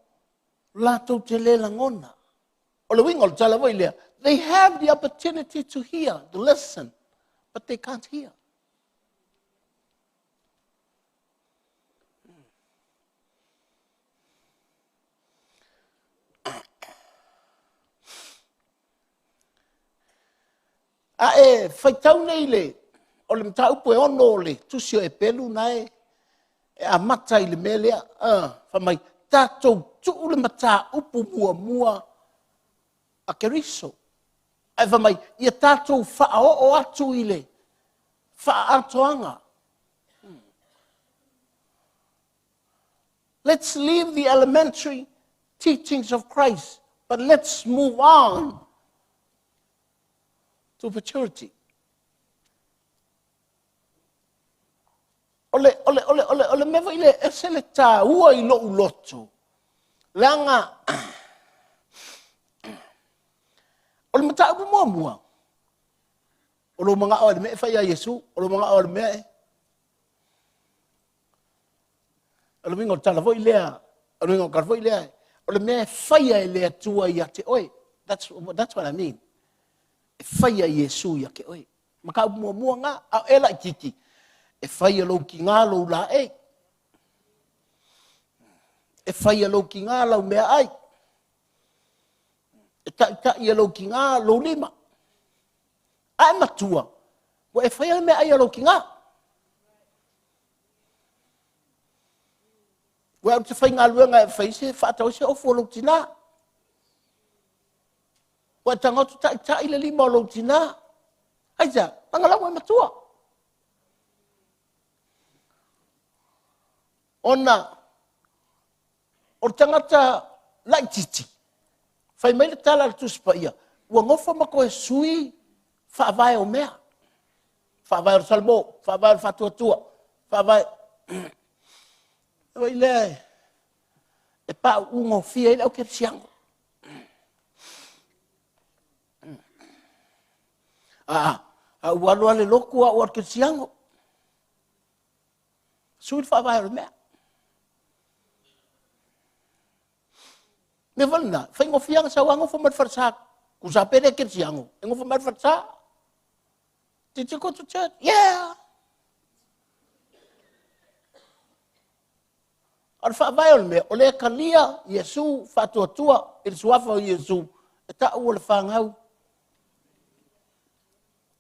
lātou te le langona. O le wingo le tala wai lea. They have the opportunity to hear, to listen, but they can't hear. A e, whaitau nei le, o le mta upo e ono le, tusio e pelu nai, e a mata i le melea, whamai, tātou tuu le mata upo mua a keriso. E whamai, ia tātou whaao o atu i le, wha atoanga. Let's leave the elementary teachings of Christ, but let's move on to maturity. Ole me vai le esele ta ua I lo uloto. Langa ole mata upu mua. Ole mga ole me fa ya Yesu, ole mga ole me. Ole mingo tala voi lea, ole mingo kar voi lea. Ole me fa ya le tua ya te oi. That's what I mean. Fa ya Yesu ya ke oi. Maka upu mua nga a ela kiki. E whaia lau ki ngā lau la e. E whaia lau ki ngā lau mea ai. E tai lau ki ngā lau lima. Ai matua. Wa e whaia mea ai lau ki ngā. Wa au te whai ngā luenga e whai se whaatau se ofu lau tina. Wa tangotu tai le lima lau tina. Aisa, pangalau e matua. Ona, o tangata lai titi. Whai mai le tala le tuspa ia. Ua ngofa mako e sui whaavai o mea. Whaavai o salmo, whaavai o whatuatua, whaavai. Oi le, e pa ungo fia i lau ke siango. Ua le loku a ua ke siango. Sui whaavai o mea. Me valna, fai ngofiang sa wango fo matfarsak. Ku sa pere ke siango, ngo fo matfarsak. Did you go to church? Yeah. Ar whaavai o mea, o le kalia, Yesu, whatuatua, il suafa o Yesu, e ta ua le whangau.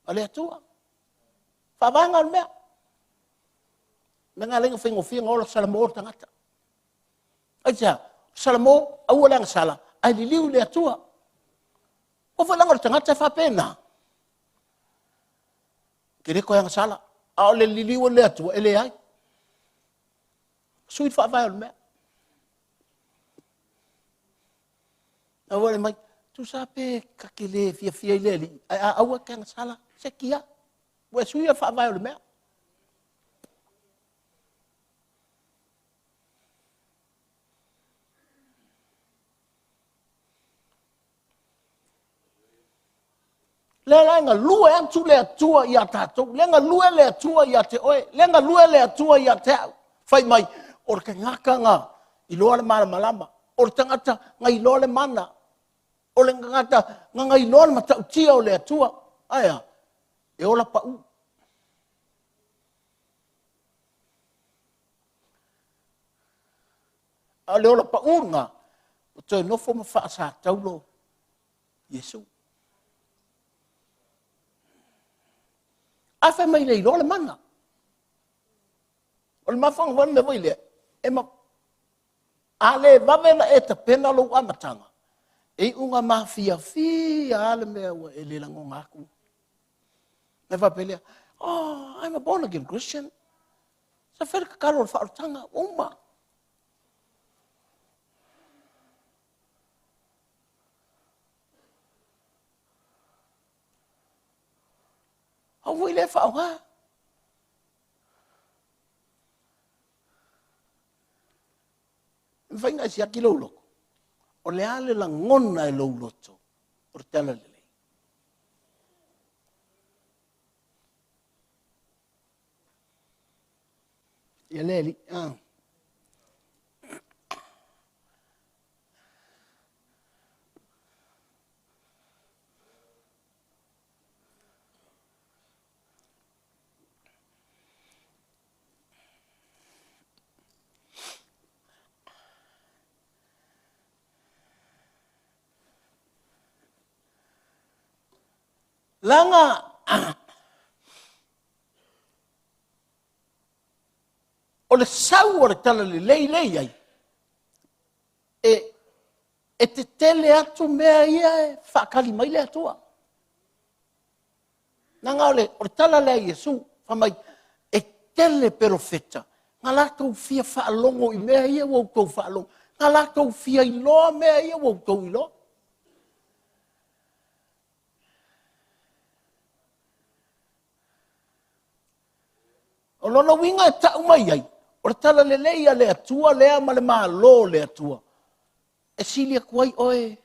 A le atua. Whaavanga o mea. Me ngā lenga whai ngofiang o la salamo o tangata. Aita, salamo, au lang sala, ai liliu le atua. O whalanga o tangata whapena. Kere ko yang sala, au le liliu le atua, ele ai. Sui whaavai o mea. A wale mai, tu sape kakele fia le li, au ke yang sala, se kia. Ue sui whaavai o mea. Lenga lue atu le atua ia tatou. Lenga lue le atua ia te oe. Lenga lue le atua ia te au. Whai mai, or ke ngaka ngā I loa le malama. Or tangata ngā I loa le mana. O le ngata ngā I loa le matau tia o le atua. Aia, e ola pa u. A le ola pa u ngā. O toi nofo ma wha sa taulo. Yesu. A whai mai le ilo le mana. O le mawhanga wan me vai le. E ma. A le wawela e ta pena lo amatanga. E unga mafia fia ale mea ua e le lango ngaku. Me wapelea. Oh, I'm a born again Christian. Sa whare kakaro o whaarutanga. Uma. Au voi le whao ha. Mwhainga si aki lauloko. O le ale la ngona e lauloto. O te ala lele. Ia leli. Langa o le sau o le tala le lei ai. E te tele atu mea ia e whaakali mai le atua. Nanga o le tala le Yesu, whamai, e tele perofeta. Ngā lātou fia whaalongo I mea ia wau tau whaalongo. Ngā lātou fia I loa mea ia wau tau I loa. O lona winga e tau mai ai. O le tala le leia le atua lea ma le mālo le atua. E silia kuai oe.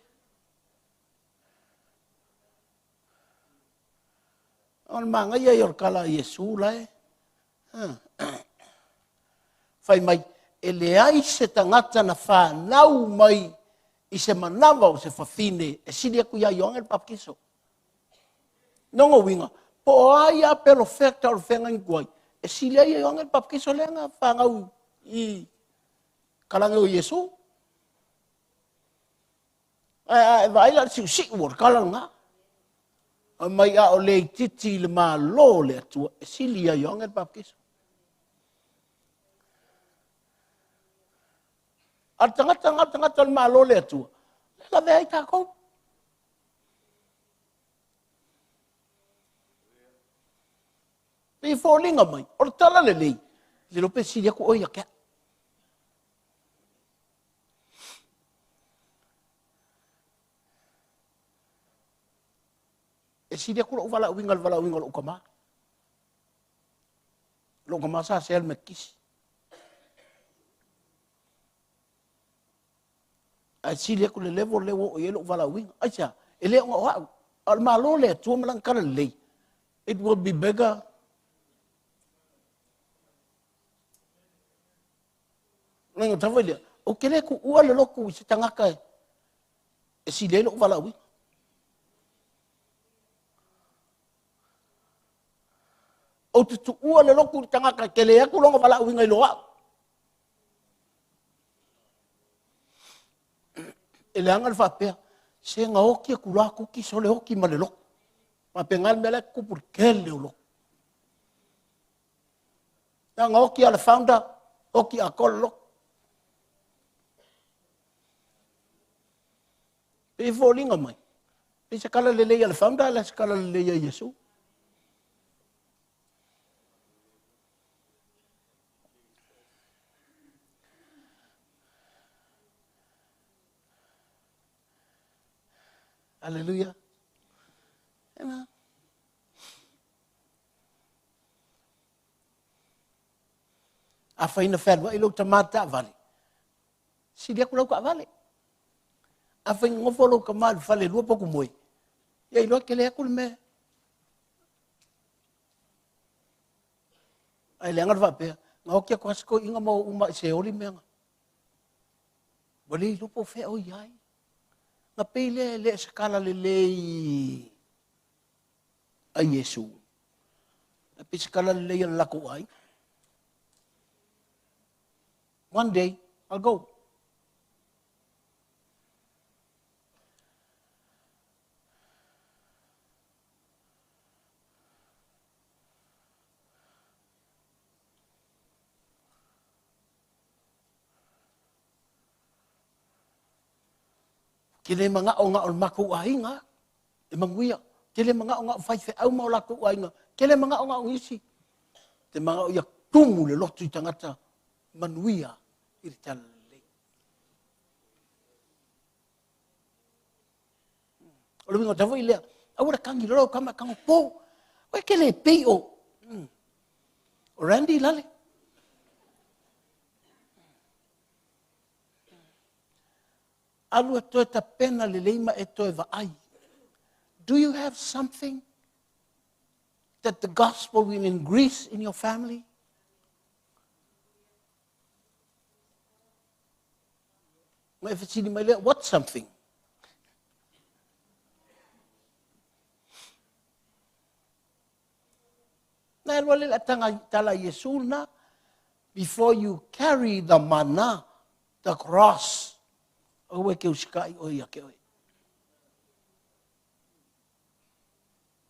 O le mangai ai o le kala Iesu lai. Fai mai, e le ai se tangata na whanau mai I se manawa o se whawhine. E silia kui ai o ngel papikiso. Nongo winga. Po ai a perfecta o le whenga kuai. E silia ia o ngel papikiso le nga whangau I kalange o Iesu. E vaila le si ua kalanga. Mai a o le titi le mālo le atua. E silia ia o ngel papikiso. Al tangata le mālo le atua. La vea I tākou. Pei fōlinga mai. O le tala le lei. Le lope silia ku oia kea. E silia ku lo vala uinga lo ukama. Lo ukama sa sel me kisi. A silia ku le level o yelo vala uinga. Acha, ele o al malo le tu malang kala lei. It will be bigger. Nang tawai o kele ku ua le loku I se tangaka e si le lo vala uinga. O tu ua le loku tangaka kele aku longa vala uinga I loa. E le angal whapea, se ngā oki e kura kuki so le oki ma le loko. Ma pe ngal mele kupur kele o loko. Ngā oki a le founder, oki a kol loko. Pe fōlinga mai. Pe se kala le leia le founder, le se kala le leia Iesu. Hallelujah. Amen. A whaina whenua I lo tamata vale. Siria ku lau ka vale. A whaina ngofo lo ka maa vale lua poku moe. Ia ilo ke lea kule mea. Ai le angar whapea. Ngā okia kwasko inga mo uma se ori mea nga. Wale ilo po whea o iai. Nga peile le sakala le lei a Iesu. Na pe sakala le lei a lako ai. One day, I'll go. Kile mga o nga o maku ai nga. E manguia. Kile mga o nga o whaife au mau lako ai nga. Kile mga o nga o ngisi. Te mga o ia tungu le lotu I tangata. Manuia I tala lei. O le wingo tawo I lea. Awara kangi lolo kama kama po. Oe kele pei o. O Randy lale. Alu e toe ta pena le leima e toe vaai. Do you have something that the gospel will increase in your family? Ma e whatini mai lea, what something? Na e wale la tanga tala Yesu na, before you carry the mana, the cross, o ke uskai o ia ke oi.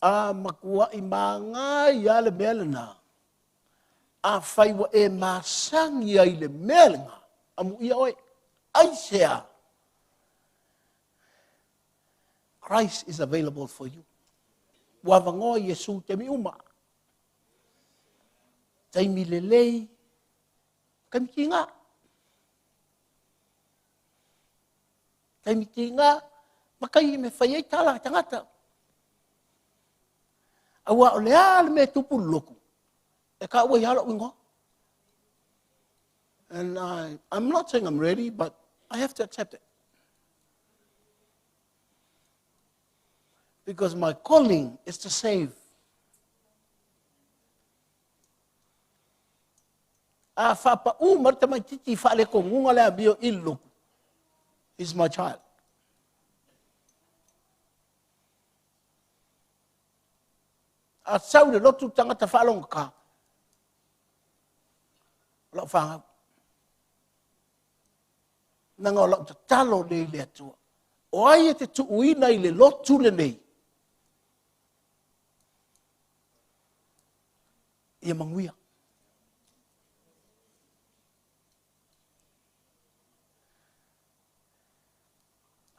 A makua I manga ia le melena. A fai wa e masangi ai le melena. Amu ia oi. Aisea. Christ is available for you. Wavango Yesu te mi uma. Tai mi lelei. Kami kinga. kai mitinga makai me fai tala tangata awa o le me tupu loku e ka ua yalo wingo. And I'm not saying I'm ready, but I have to accept it. Because my calling is to save. A whapa marta mai titi whale ko ngunga lea bio ilu. He's my child. A sau le lotu tangata whalonga ka. Lau whangau. Nanga o lau ta talo le le atua. O ai e te tuuina i le lotu le nei. Ia manguia.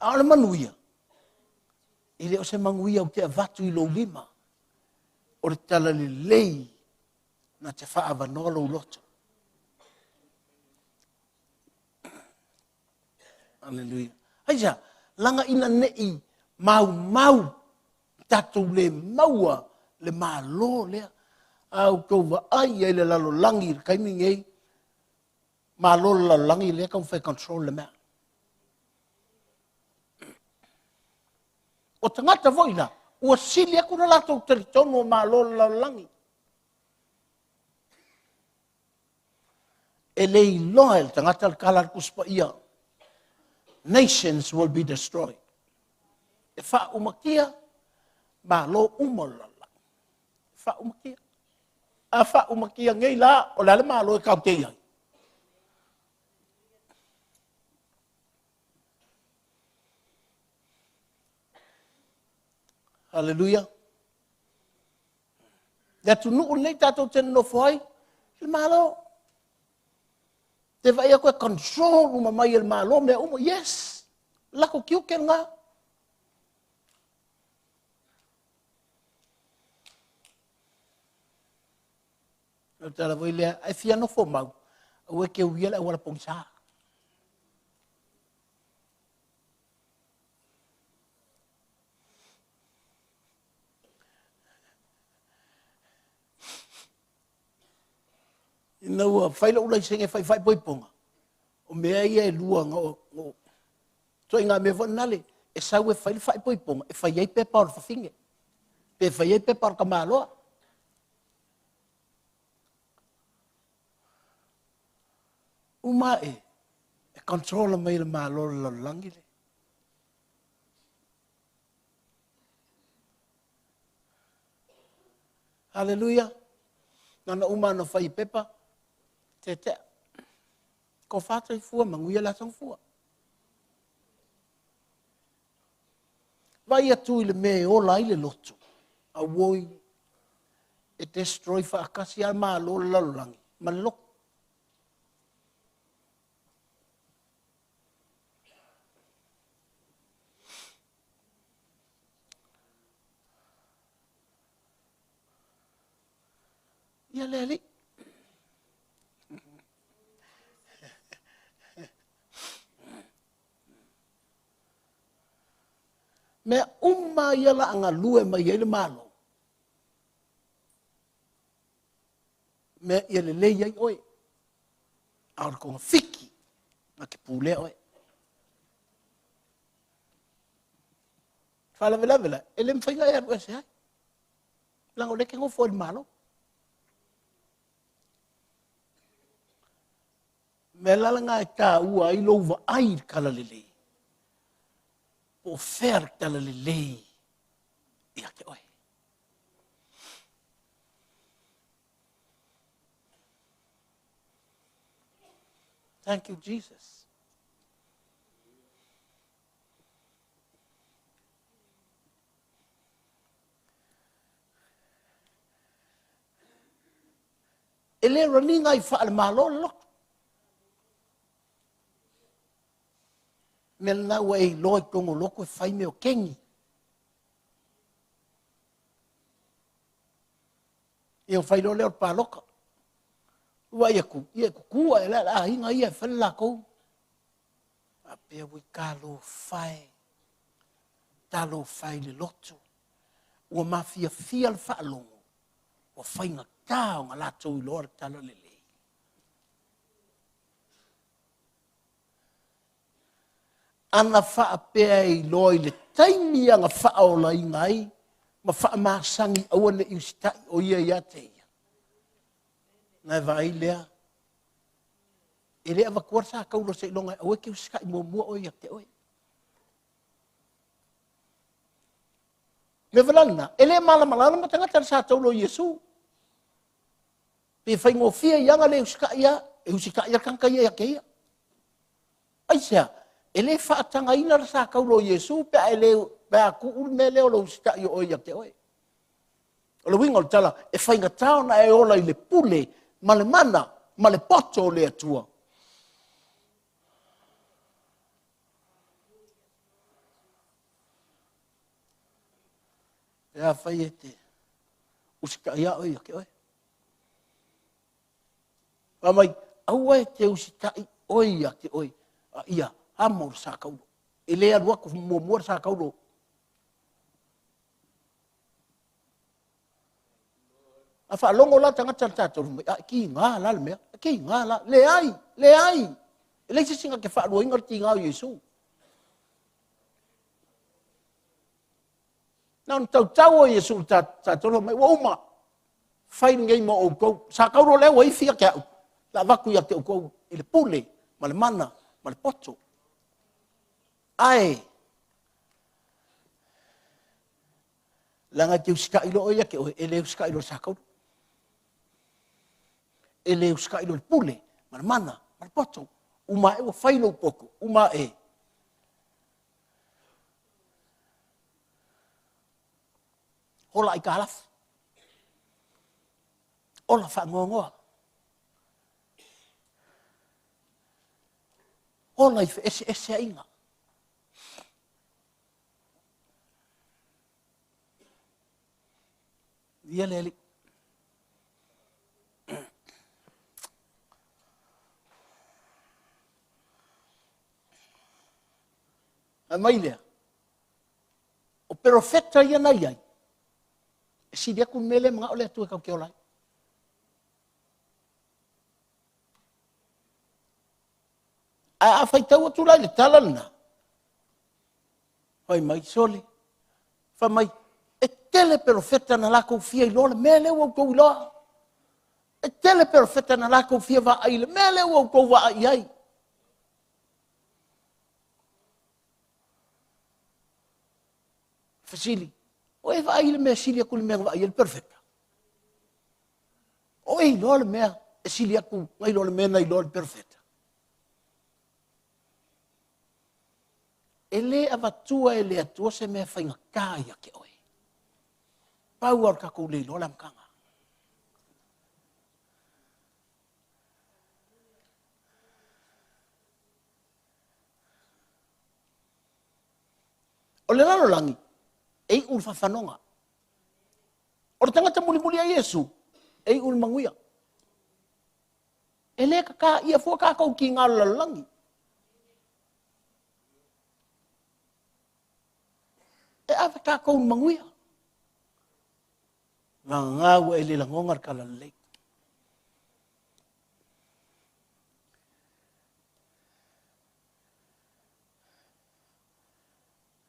Aole manuia. I le o se manguia o te avatu i lo lima. O le tala le lei na te wha avanolo loto. Hallelujah. Haia, langa ina nei mau tatu le maua le malo lea. Au kou wa ai e le lalo langi kai mingei. Malo le lalo langi lea kau whai control le mea. O tangata voina, ua sili aku na lato teritono o malo le lalo langi. E le iloa e tangata le kala kuspa ia. Nations will be destroyed. E wha umakia, malo umolala. Wha umakia. A wha umakia ngei la, o lale malo e kautei ai. Hallelujah. Ya tu nuu nei tatou tenu no foi, il malo. Te vai ako e control uma mai il malo me uma, yes. Lako kiu ke nga. No tala voi lea, ai fia no fo mau. Ue ke uiela e wala pongsa. Ina ua whaila ulai senge whai poiponga. O mea ia e lua ngā o. So inga me nale, e sau e whai poiponga, e whai ei pepa o whawhinge. Pe whai ei pepa o kamaloa. Uma e controla mai le malo le langile. Hallelujah. Nana uma no whai pepa. Te. Ko whātai fua, manguia la tang fua. Vai atu i le me o lai le lotu. A woi e destroy whaakasi al malo le lalulangi. Malok. Ia leli. Me umma yala anga lue mai ele malo. Me ele le yai oi. Aur ko fiki na ke pule oi. Fala vela. Ele mfinga ya kwa sai. Lango le ke ngo fo malo. Me lalanga ta ua i lova ai kala lele. O fer kala lele. Ia ke oi. Thank you, Jesus. Ele raninga i fa malo lo. Mel na wei loi tongo loko e whai meo kengi. E o whai lo leo pāloka. Ua ia ku kua e la hinga ia whai la kou. Apea ui kālo whae. Talo whae le loto. Ua mafia fia le whaalongo. Ua whainga tāo ngā lātou I loa tala le le. Ana whaapea I loa I le taimi anga whaola I ngai. Ma whaamasangi aua ne iusitai o ia ia te ia. Nai vai lea. E lea wakua sa kauro se ilonga. Aue ke uskai mua o ia te oe. Me valana, ele malana ma tangata sa taulo Yesu. Pe fai ngofia ianga le uskaya, e uskaya kankaya ya keia. Aisha, ele fa tanga ina sa kaulo Yesu pe ele ba ku ulmele o lo uskaya o ya te oe. O lo winga tala e fai ngatao na e ola I le pule, male mana, male poto le atua. Ya fai te uskaya o ya ke oe. Amai, aua te usitai oi a te oi. Ia, hamor sa kaulo. E lea rua ko mua sa kaulo. A wha longo la tangata tātou. Ki ngā la le mea. Ki ngā la. Le ai. E leise singa ke wha rua ingar ti ngā o Yesu. Nau tau o Yesu tātou mai. Wauma. Whai ngai mo o kou. Sa kaulo leo wai fia ke au. La vaku ia te o kou. I le pule. Ma le mana. Ma le poto. Ai. Langa te usika ilo oia ke oe. Ele usika ilo sa kaulo. Ele usika ilo le pule. Ma le mana. Ma le poto. Uma e o whaino poko. Uma e. Hola I ka halafu. Ola whangongoa. Ola I ese inga. Ia leli. A mailea. O profeta ia na iai. E si dia kun mele mga ole atu e kau ke olai. A fai tau atu lai le talana. Fai mai soli. Fai mai. E tele profeta na lako fia I loa mele wau kou loa. E tele profeta na lako fia va ai le mele wau kou va ai ai. Fasili. O e va ai le mea sili aku le mea va ai le perfecta. O e loa le mea e sili aku ngai loa le mea nai loa le perfecta. E le avatua e le atua se mea whainga kāia ke oe. Pau ar kakou le loa lamkanga. O le lalo langi, e ul whawhanonga. O le tangata muli a Yesu, e ul manguia. E le ka ia fua kakau ki ngā lalangi. E awe kakau manguia. Ngāua e le langongar ka lalei.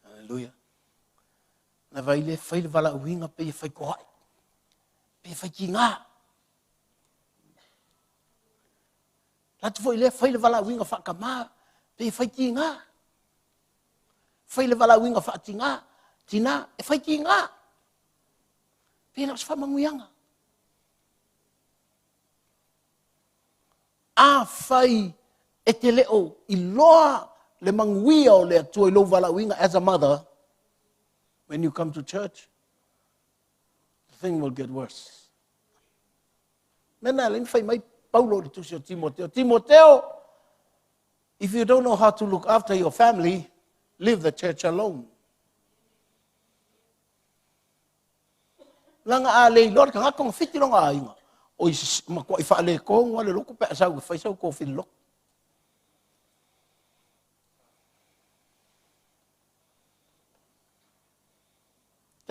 Hallelujah. Na vai le whai le wala uinga pe e whai kohai. Pe e whai ki ngā. Latu fo i le whai le wala uinga whakamā. Pe e whai ki ngā. Whai le wala uinga whaati ngā. Tina e whai ki ngā. Pe na wha manguianga. A whai e te leo I loa le manguia o le atua I lo wala uinga as a mother. When you come to church, the thing will get worse. Mena len fai mai Paulo le tusi o Timoteo. Timoteo, if you don't know how to look after your family, leave the church alone. Langa a le lor ka ngakong fiti longa ainga. O makwa I whaale ko ngwa le loko pe asau fai sau ko fin loko.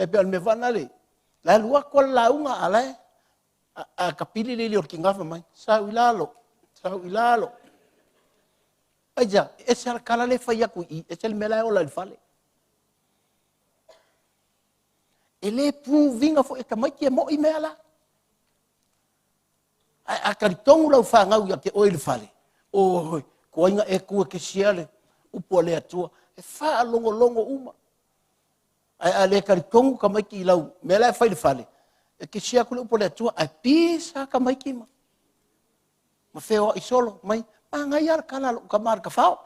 le pe me vana le la lua ko launga ala a kapili le o kingafa mai sa ilalo aja esa kala le fa yaku I esa le mela o la fale ele proving fo e kamai ke mo I mela a karitongu lau fa ngau ya ke oil fale o ko inga e ku ke siale upo le atua e fa longo uma ai le karitongu kamai ki lau mela fa fale e ke sia ku upo le atua a pisa kamai ki ma feo I solo mai ngai ar kala ka mar ka fao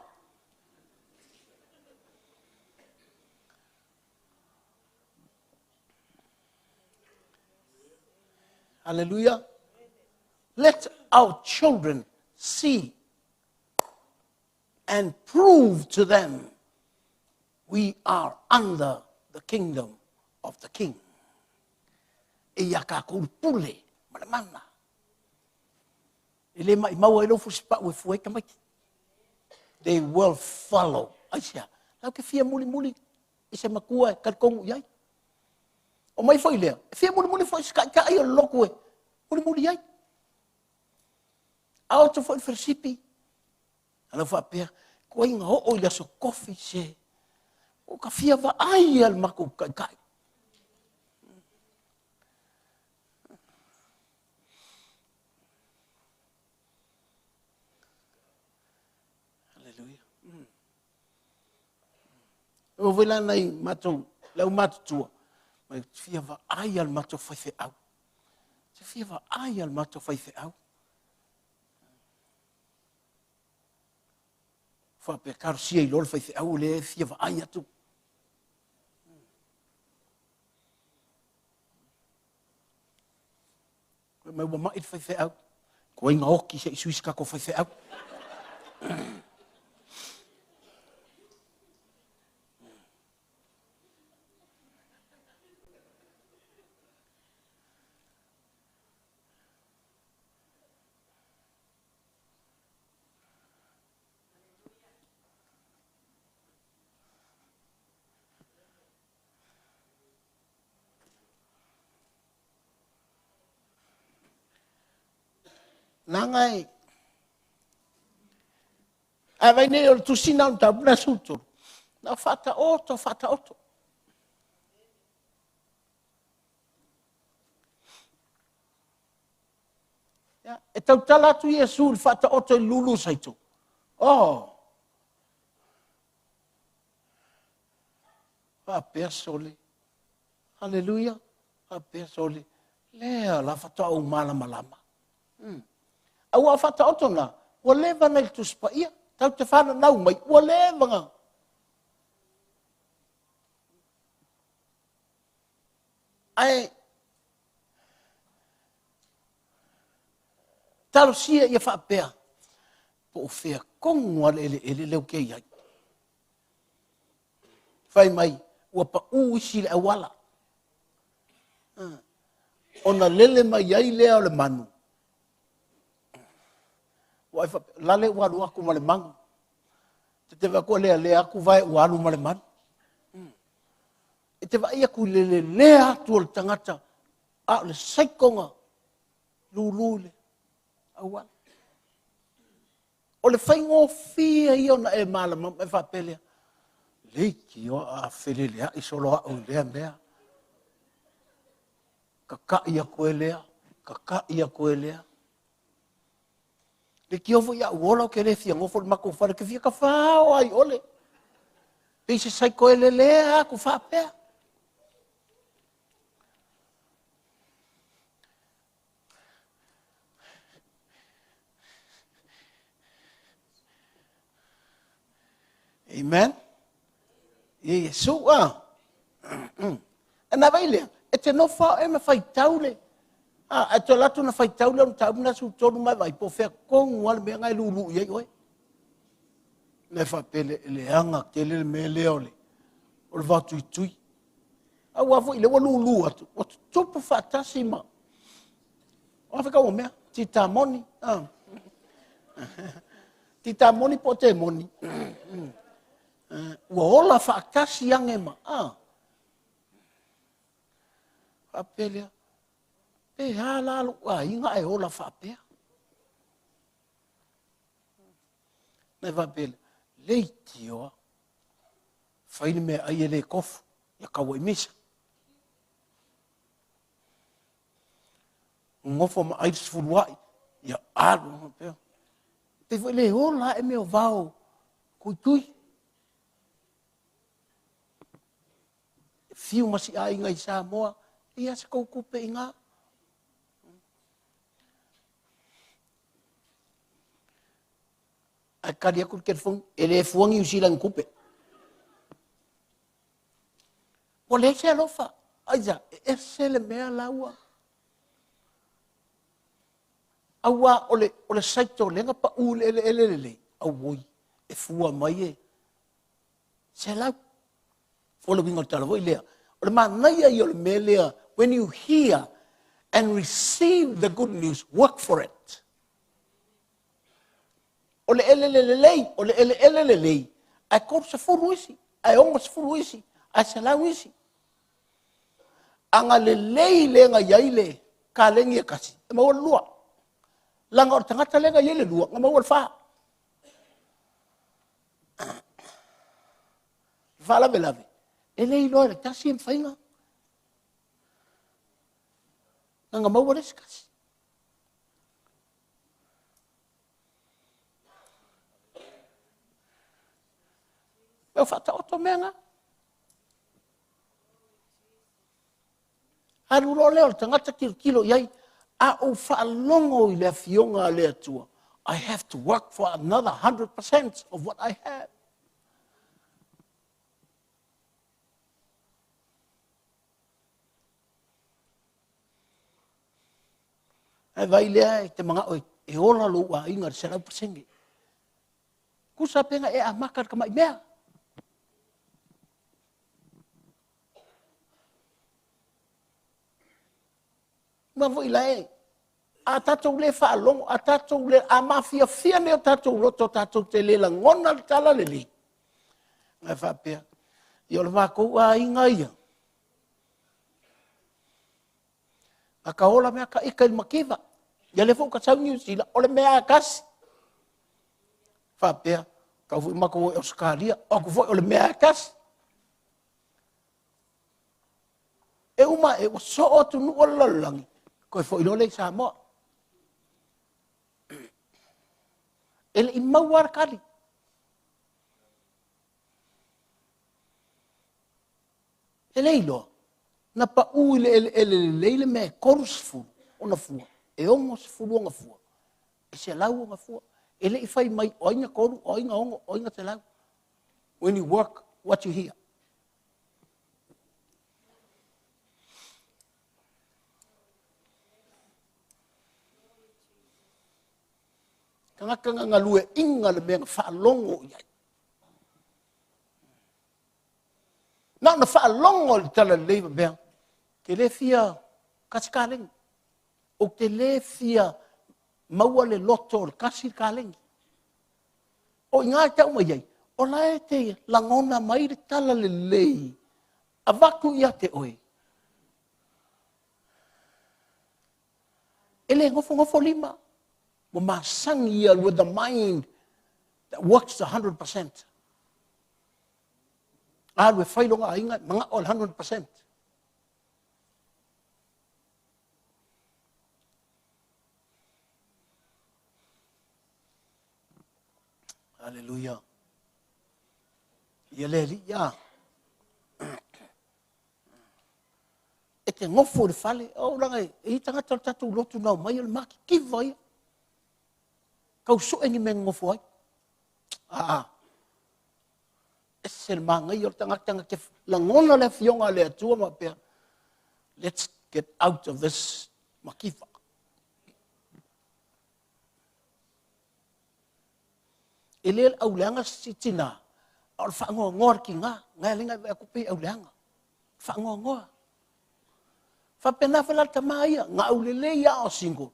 hallelujah let our children see and prove to them we are under the kingdom of the king ia ka kurpule mana ele mai mau elo fuspa we foi kamai they will follow asia la ke fia muli ise makua ka kongu yai o mai foi le fia muli foi ska ka ai loku e muli yai auto foi fersipi ala fa per ko inga o ia so coffee se o ka fia va ai al maku kai o vela nei matou lau matua mai fia va ai al matou fai au se fia va ai al matou fai au fa pe karsia I lol fai au le fia va ai atu mai wa mai fai au ko inga oki se suis ka ko fai au nangai a vai nei o tusina un tabuna suto na fata oto ya e tau tala tu Yesu fata oto I lulu saito oh a persole hallelujah a persole le la fata o malama au a fata oto na o leva na tu spaia tau te fana nau mai o leva nga ai tau sia ia fa pea po fea kongo ele leu ke ia fai mai o pa u si le wala ona lele mai ai le o le manu wa fa lale wa lu aku male mang te va ko le aku vai wa lu male man te va ia ku le atu o tangata a le saikonga lulule awa o le faingo fia ia na e mala me fa pele le ki o a felele a isolo o le mea kaka ia ko elea le ki ovo ia wola ke le fia ngofo mako fa ke fia ka fa ai ole pe se sai ko ele a ku fa pe amen Yesu ana vai le e te no fa e me fai taule a to latu na fai taule on tabu na su tonu mai vai po fe kon wal me ngai lulu ye oi le fa pele le anga tele me le ole o va tui a wa vo ile wa lulu atu o tupu fa tasima o fa ka o me tita moni tita moni po te moni wa ola fa kasi yang ema Whapelea. Pe halalo wa inga e ola whapea. Nei whapelea. Leiti oa. Whaini mea ai e le kofu. Ia kaua i misa. Ngofo ma ai sfuruai. Ia alu whapea. Te whai le ola e mea vau. Kuitui. Fiu masi a inga i Samoa. Ia se kou kupe inga. Ai kari aku ke fong ele fuangi usila kupe. O le se lofa. Ai ja e se le mea laua. Aua ole saito lenga pa ule ele. Au woi e fua mai e. Se lau. Ole winga tala voi lea. Ole ma naia i ole me lea. When you hear and receive the good news, work for it. Ole ele. Ai kor se furu isi. Ai onga se furu isi. Ai se lau isi. Anga lei lenga yaile. Ka lengi e kasi. E maua lua. Langa o tangata lenga yaile lua. Nga maua lfa. Lfa lave. Ele i loa le tasi e mwhainga. Nga maua lesi kasi. Meu fata oto menga. Haru lo leo tangata kilo yai. A o whaalongo i le fionga le atua. I have to work for another 100% of what I have. E vai lea e te mga oi. E ola lo wa inga se lau pasenge. Kusa penga e a makar kamai mea. Ma voi lai. A tatou le whaalongo, a tatou le a mafia fia leo tatou roto tatou te le la ngona tala le li. Ngai whapea. I ole mako a inga ia. A ka ola mea ka ika i makiva. Ia le fo ka tau New Zealand, ole mea a kasi. Whapea. Ka fui mako o Australia, o ku foi ole mea a kasi. E uma e o so o tunu o lalangi. Koe foi no le Samoa. Ele i mauar kari. Ele ilo. Na pa ui ele me korusfu ona fua. E ongo se fulu onga fua. E se lau onga fua. Ele i fai mai oinga koru, oinga ongo, oinga te lau. When you work, what you hear. Kanga ngalue inga le mea whaalongo iai. Na whaalongo le tala leiva mea. Ke le fia kasikalengi. O te le fia maua le loto le kasikalengi. O inga tau mai iai. O lae te langona mai le tala le lei. A vaku ia te oe. Ele ngofo lima. Mo masangi ia with the mind that works 100%. Alwe whailonga a inga, mga all 100%. Hallelujah. Ia le li, ia. E te ngofo le fale, o langa e i tangata tatu lotu nau mai le maki kiva ia. Kau so engi me ngofo ai. E se le manga i o tangata ke langona le fionga le atua ma pea. Let's get out of this makiva. E le au leanga sitina. Al whaangoa ngor ki ngā. Ngā linga vea kupi au leanga. Whaangoa ngoa. Whapena whala tamaia. Ngā au le ia o singo.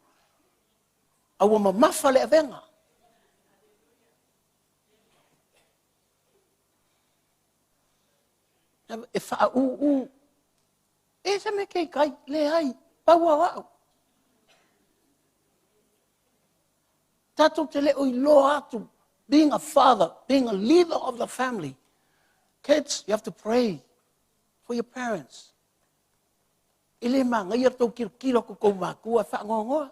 Awa mamafa le avenga. E wha u. E sa me kei kai, le ai, paua wau. Tato te leo I loa atu, being a father, being a leader of the family. Kids, you have to pray for your parents. Ile ma ngai tau kilo ko kou makua wha ngongoa.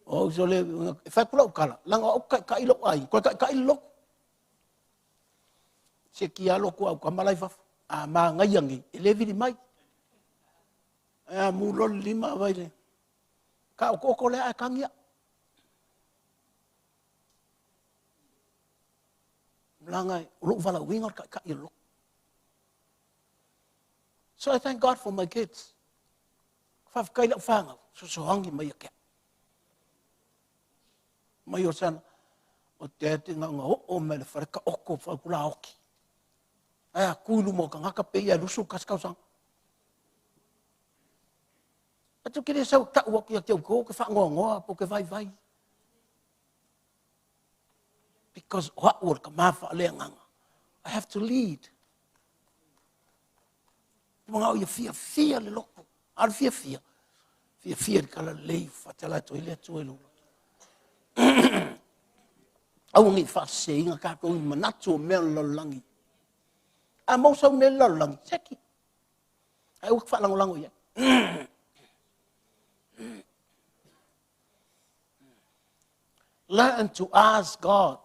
O so le fa kula ukala langa o ka ilo ai ko ka ilo se ki alo ko ka malai fa a ma ngai yangi ele vidi mai a mu lo lima vai le ka ko le a kangia langa lo vala winga ka ilo. So I thank God for my kids. Fa kai la fanga so hangi mai ka mai o sana o te te nga o me le whareka oko whakula oki. Aia kulu mo ka ngaka pe ia lusu kaskausan. Atu kere sau tau oki a te uko ke whangongoa po ke vai vai. Because what would ka mawha lea nganga. I have to lead. Mga o ia fia le loko. Ar fia. Fia di kala lei whatela to ile tu e lula. Au ngi fa se inga ka ko manatu me lolangi. A mo so me lolangi seki. Ai u fa lango ya. Learn to ask God.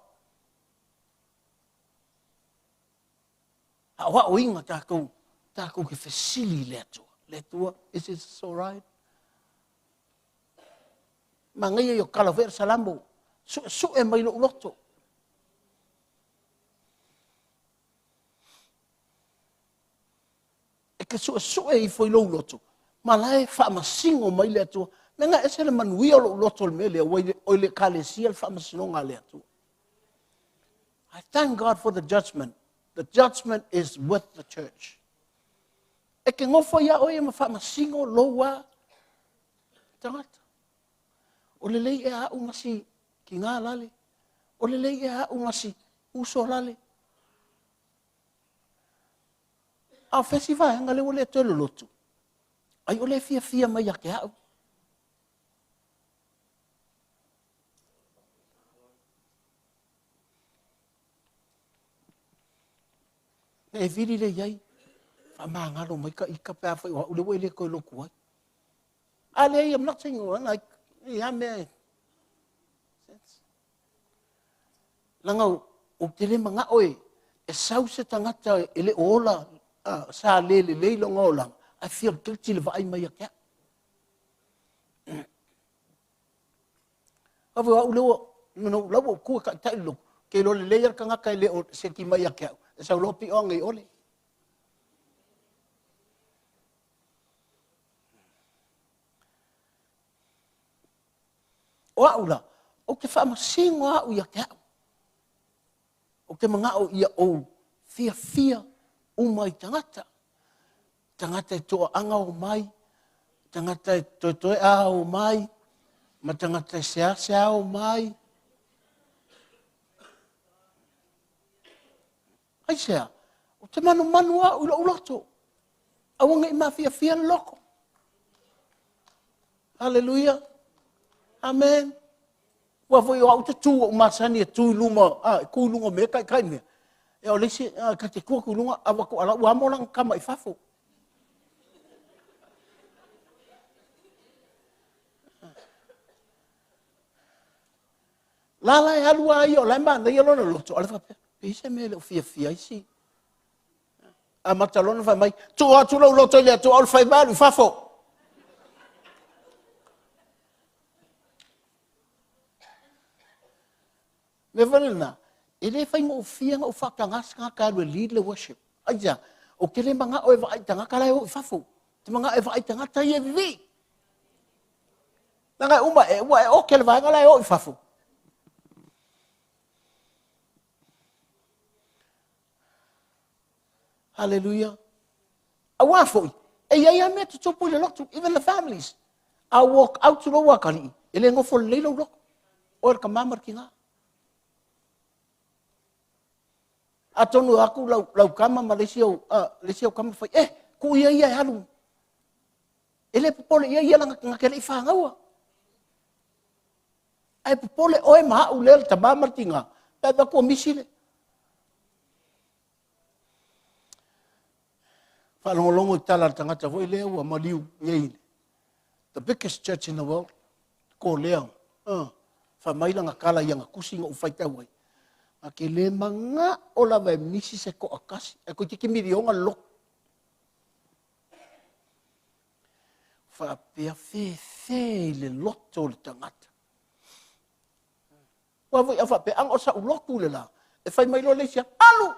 A wa inga ta ko ke fesili le tu. Is it so right? Mangai yo kala ver salambo. Su e mai lo loto. E ke su e I foi lo loto. Malai fa masingo mai le tu. Menga ese le manui lo loto le mele o le kalesia fa masinonga le tu. I thank God for the judgment. The judgment is with the church. E ke ngofo ia o ma fa masingo loa. Tangata. O le lei e a umasi ki ngā lale. O le lei e a umasi uso lale. A festival hanga le ole tolo lotu. Ai ole fia mai ake au. E viri le iai. Fa maa ngaro mai ka ika pēa whai o ule wele koe loku ai. Ale, I'm not saying, like, me. Langa o te le manga oe, e sau se tangata e le ola, sa le longa ola. I feel guilty le vai mai a kia. Awe wa ulewa, lawa kua ka tai lo, ke lo le leia ka ngaka le o se ki mai a kia. E sau lopi o ngai ole. O aula, o ke wha masingo au ia kia. O ke mga o ia o fia o mai tangata. Tangata e toa anga o mai, tangata e toe a o mai, ma tangata e sea o mai. Ai sea, o te manu a ula ulato. Awanga I ma fia loko. Hallelujah. Amen. Wa foi o te tu o masani tu luma ku lunga me kai me e o lesi ka te ku lunga ava ko ala wa mo lang kama I fafo la e alua I o la manda I lona lo to ala fa pe se me le fia isi a matalona fa mai tu lo to le to al fa ba fafo Neverna, ele fai ngo fia ngo fakanga ska ka lead the worship. Aja, o kele manga o vai tanga kala o fafu. Te manga e vai tanga ta ye vi. Nanga uma e o kele vai kala o fafu. Hallelujah. Awafo. E ya me to put a lot to even the families. I walk out to the wakali. Ele ngo fo lelo lo. Or ka mamar kinga. Atonu aku lau kama ma lesio kama fai. Ku ia halu. Ele popole ia ngakele ifangaua. Ai popole oe ma ulel taba martinga. Peba ko misile. Whalongolongo I tala tangata voi lea ua maliu ngeine. The biggest church in the world. Ko leang. Whamaila ngakala ia ngakusi ngā uwhaitau ai. A ke le manga o la vai misi se ko akasi. E ko tiki mirionga lok. Whapea fe le loto le tangata. Wawai a whapea ang o sa uloku le la. E whai mailo le sia. Alu!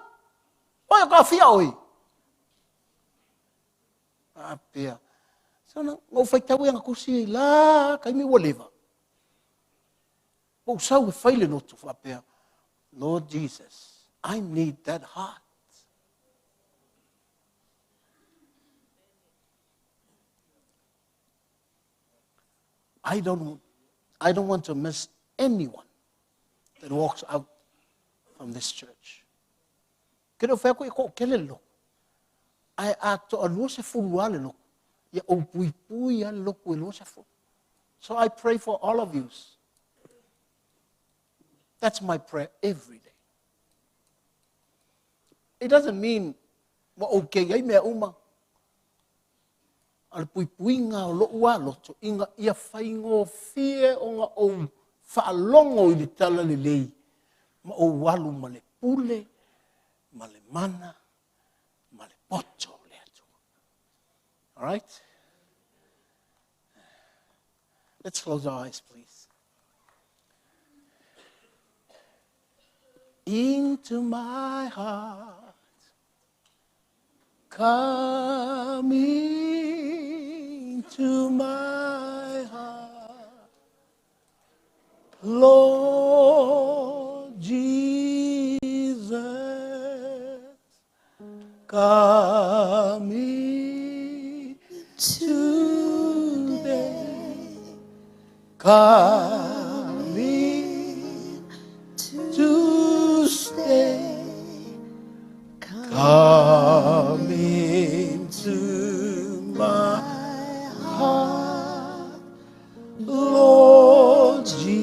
Oia ka fia oi. Whapea. Sana ngau whaitau ia ngakusi la kaimi walewa. O sau e whaile noto whapea. Lord Jesus, I need that heart. I don't want to miss anyone that walks out from this church. Kero whea koe ko kele lo. Ai ato alua se fulu ale lo. Ia o pui ale lo koe lo se fulu. So I pray for all of you. That's my prayer every day. It doesn't mean wa okay ai mea uma. Al pui ngā o lo ua loto inga ia whaingo fie o ngā o whaalongo I le tala le lei. Ma o walu ma le pule, ma le mana, ma le poto le atu. All right? Let's close our eyes, please. Into my heart, come into my heart, Lord Jesus, come in today, come in to stay. Come into my heart, Lord Jesus.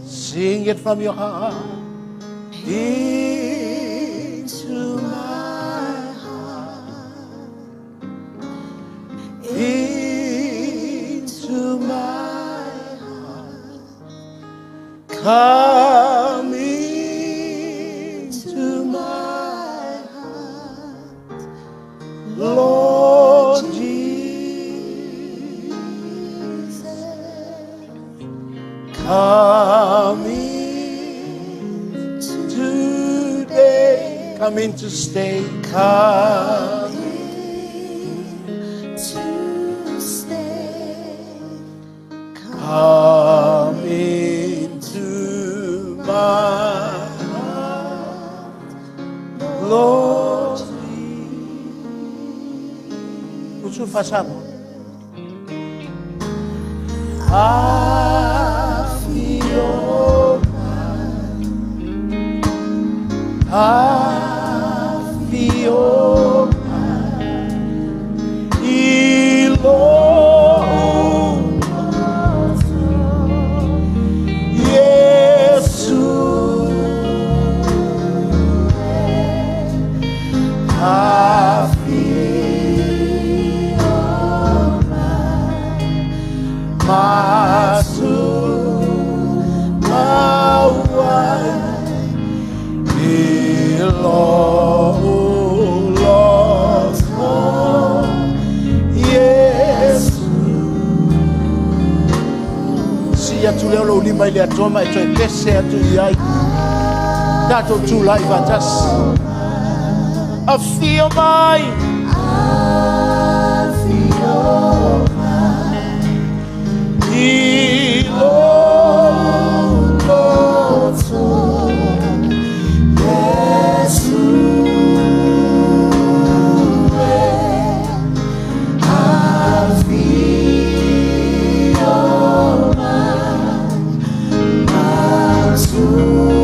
Sing it from your heart. Into my heart. Into my heart. Come into my heart, Lord Jesus. Come in today, come in to stay, come in to stay, come into my Lord, usul fasamo. Afio, ilo. Tu leo lo lima ile atoma e toi pese atu iai tato tu lai vatas a feel mai Yesu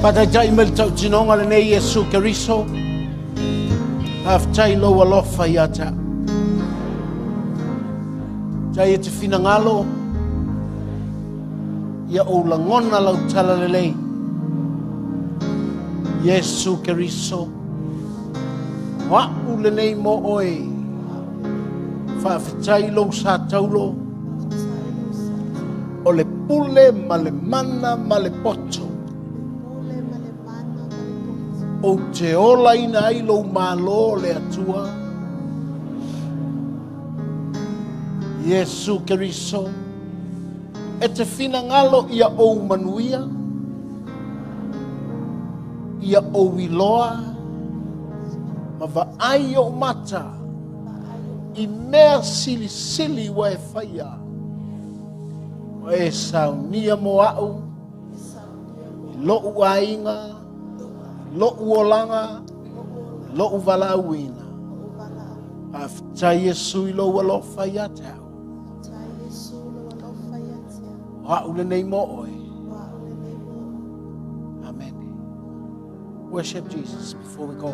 Patatai mel tau tinonga le nei Yesu Keriso. Haftai lo alofa yata. Jai te finangalo. Ya o langona lau tala lelei. Yesu Keriso. Wa ule nei mo oe. Whawhitai lo sa taulo. O le pule ma le mana ma le poto. O te ola ina ai lo malo le atua. Yesu Keriso. E te finangalo ia o manuia. Ia o wiloa. Ma va ai o mata. I mea sili sili wa e whaia. O e saunia mo au. I lo uainga. Lo uolanga. Lo uvalauina. Afta Yesu ilo walofa yatau. Ule nei mo oe. Amen. Worship Jesus before we go.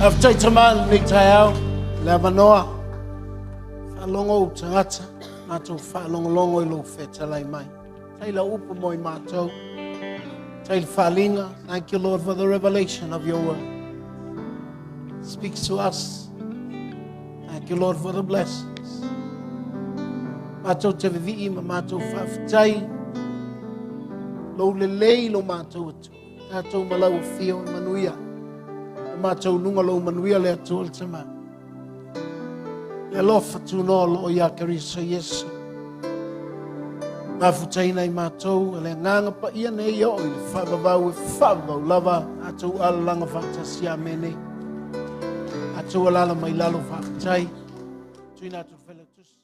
After taman ni tayao la manoa falongo tangata mato falongo lo fetalai mai taila upo moi mato tail falinga. Thank you, Lord, for the revelation of your word. Speaks to us Thank you, Lord, for the blessings. Mātou te vivi ma mātou whawhitai. Lo lelei lo mātou atu. Tātou malau a whio e manuia. Mātou nunga lo manuia le atu al tama. Le alofa tu no lo ia Keriso Yesu. Mafutai nei mātou le nganga pa ia nei o i whavavau e whavavau lava atou alalanga whaktasia mene. Atou alala mai lalo whaktai. Tuina atou whele tusi.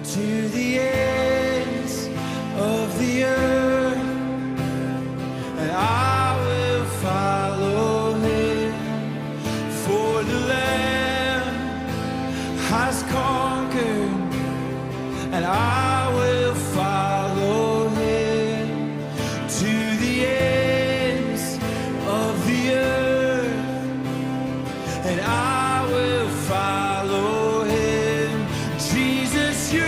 To the ends of the earth, and I will follow him, for the Lamb has conquered, and I will follow him to the ends of the earth, and I will follow him. Jesus, you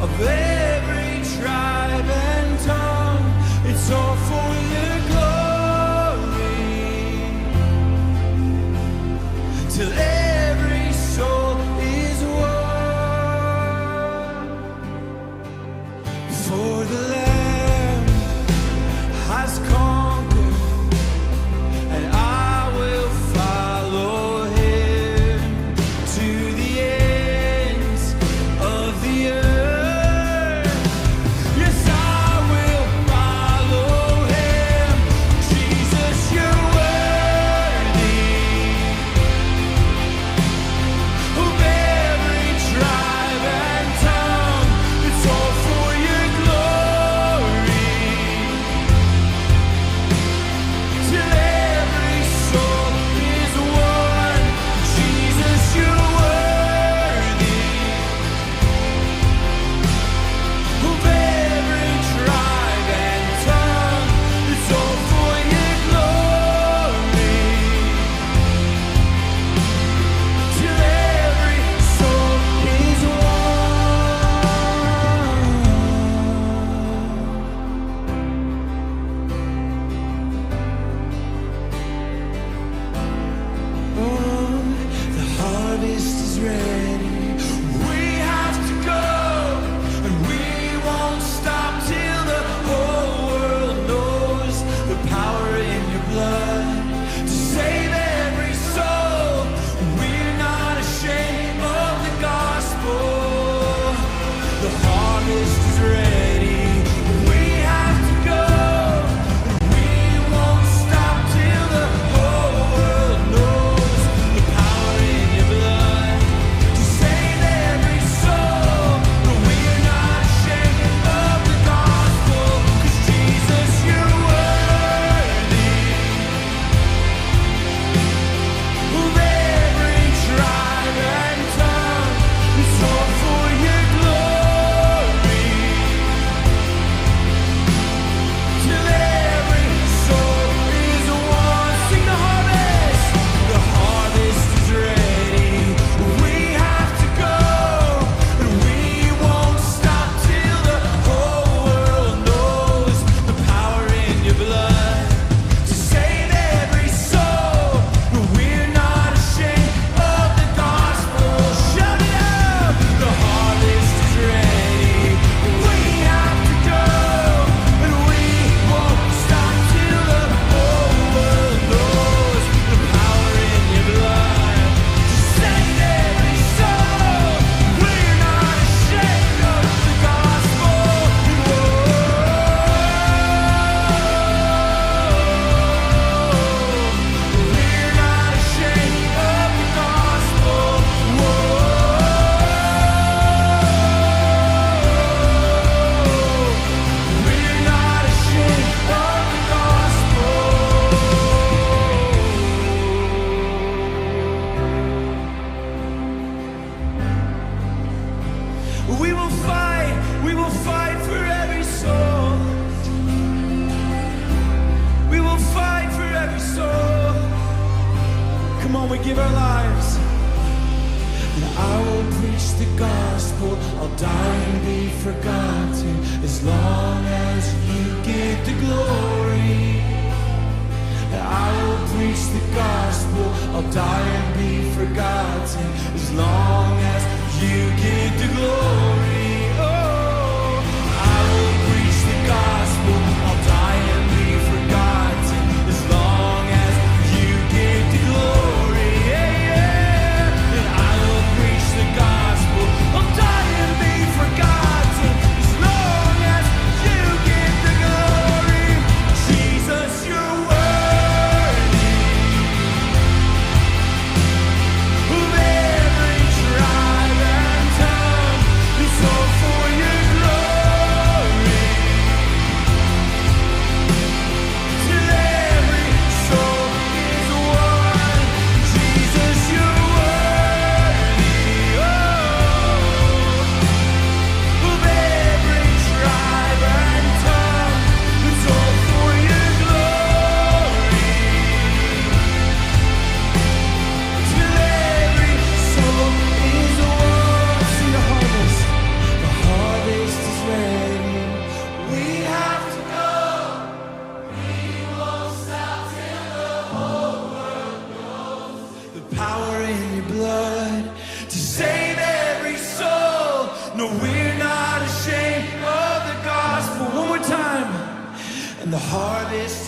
of every tribe and tongue, it's all for your glory, till every soul is won. For the Lamb has conquered, and I will follow him to the ends of the earth. lives. And I will preach the gospel. I'll die and be forgotten as long as you get the glory. And I will preach the gospel. I'll die and be forgotten as long as you get the glory. Oh, I will preach the gospel. I'll die and be forgotten as long as you get the glory. Yeah, yeah. And I will preach the gospel. I'll die and be forgotten as long as you get the glory. Jesus, you're worthy of every tribe and tongue. It's all for your glory. Till every soul is one. Jesus, you're worthy, oh, of every tribe and tongue. It's all for your glory. Till every soul is one. See the harvest. The harvest is ready. We have to go. The power in your blood to save every soul. No, we're not ashamed of the gospel. One more time. And the harvest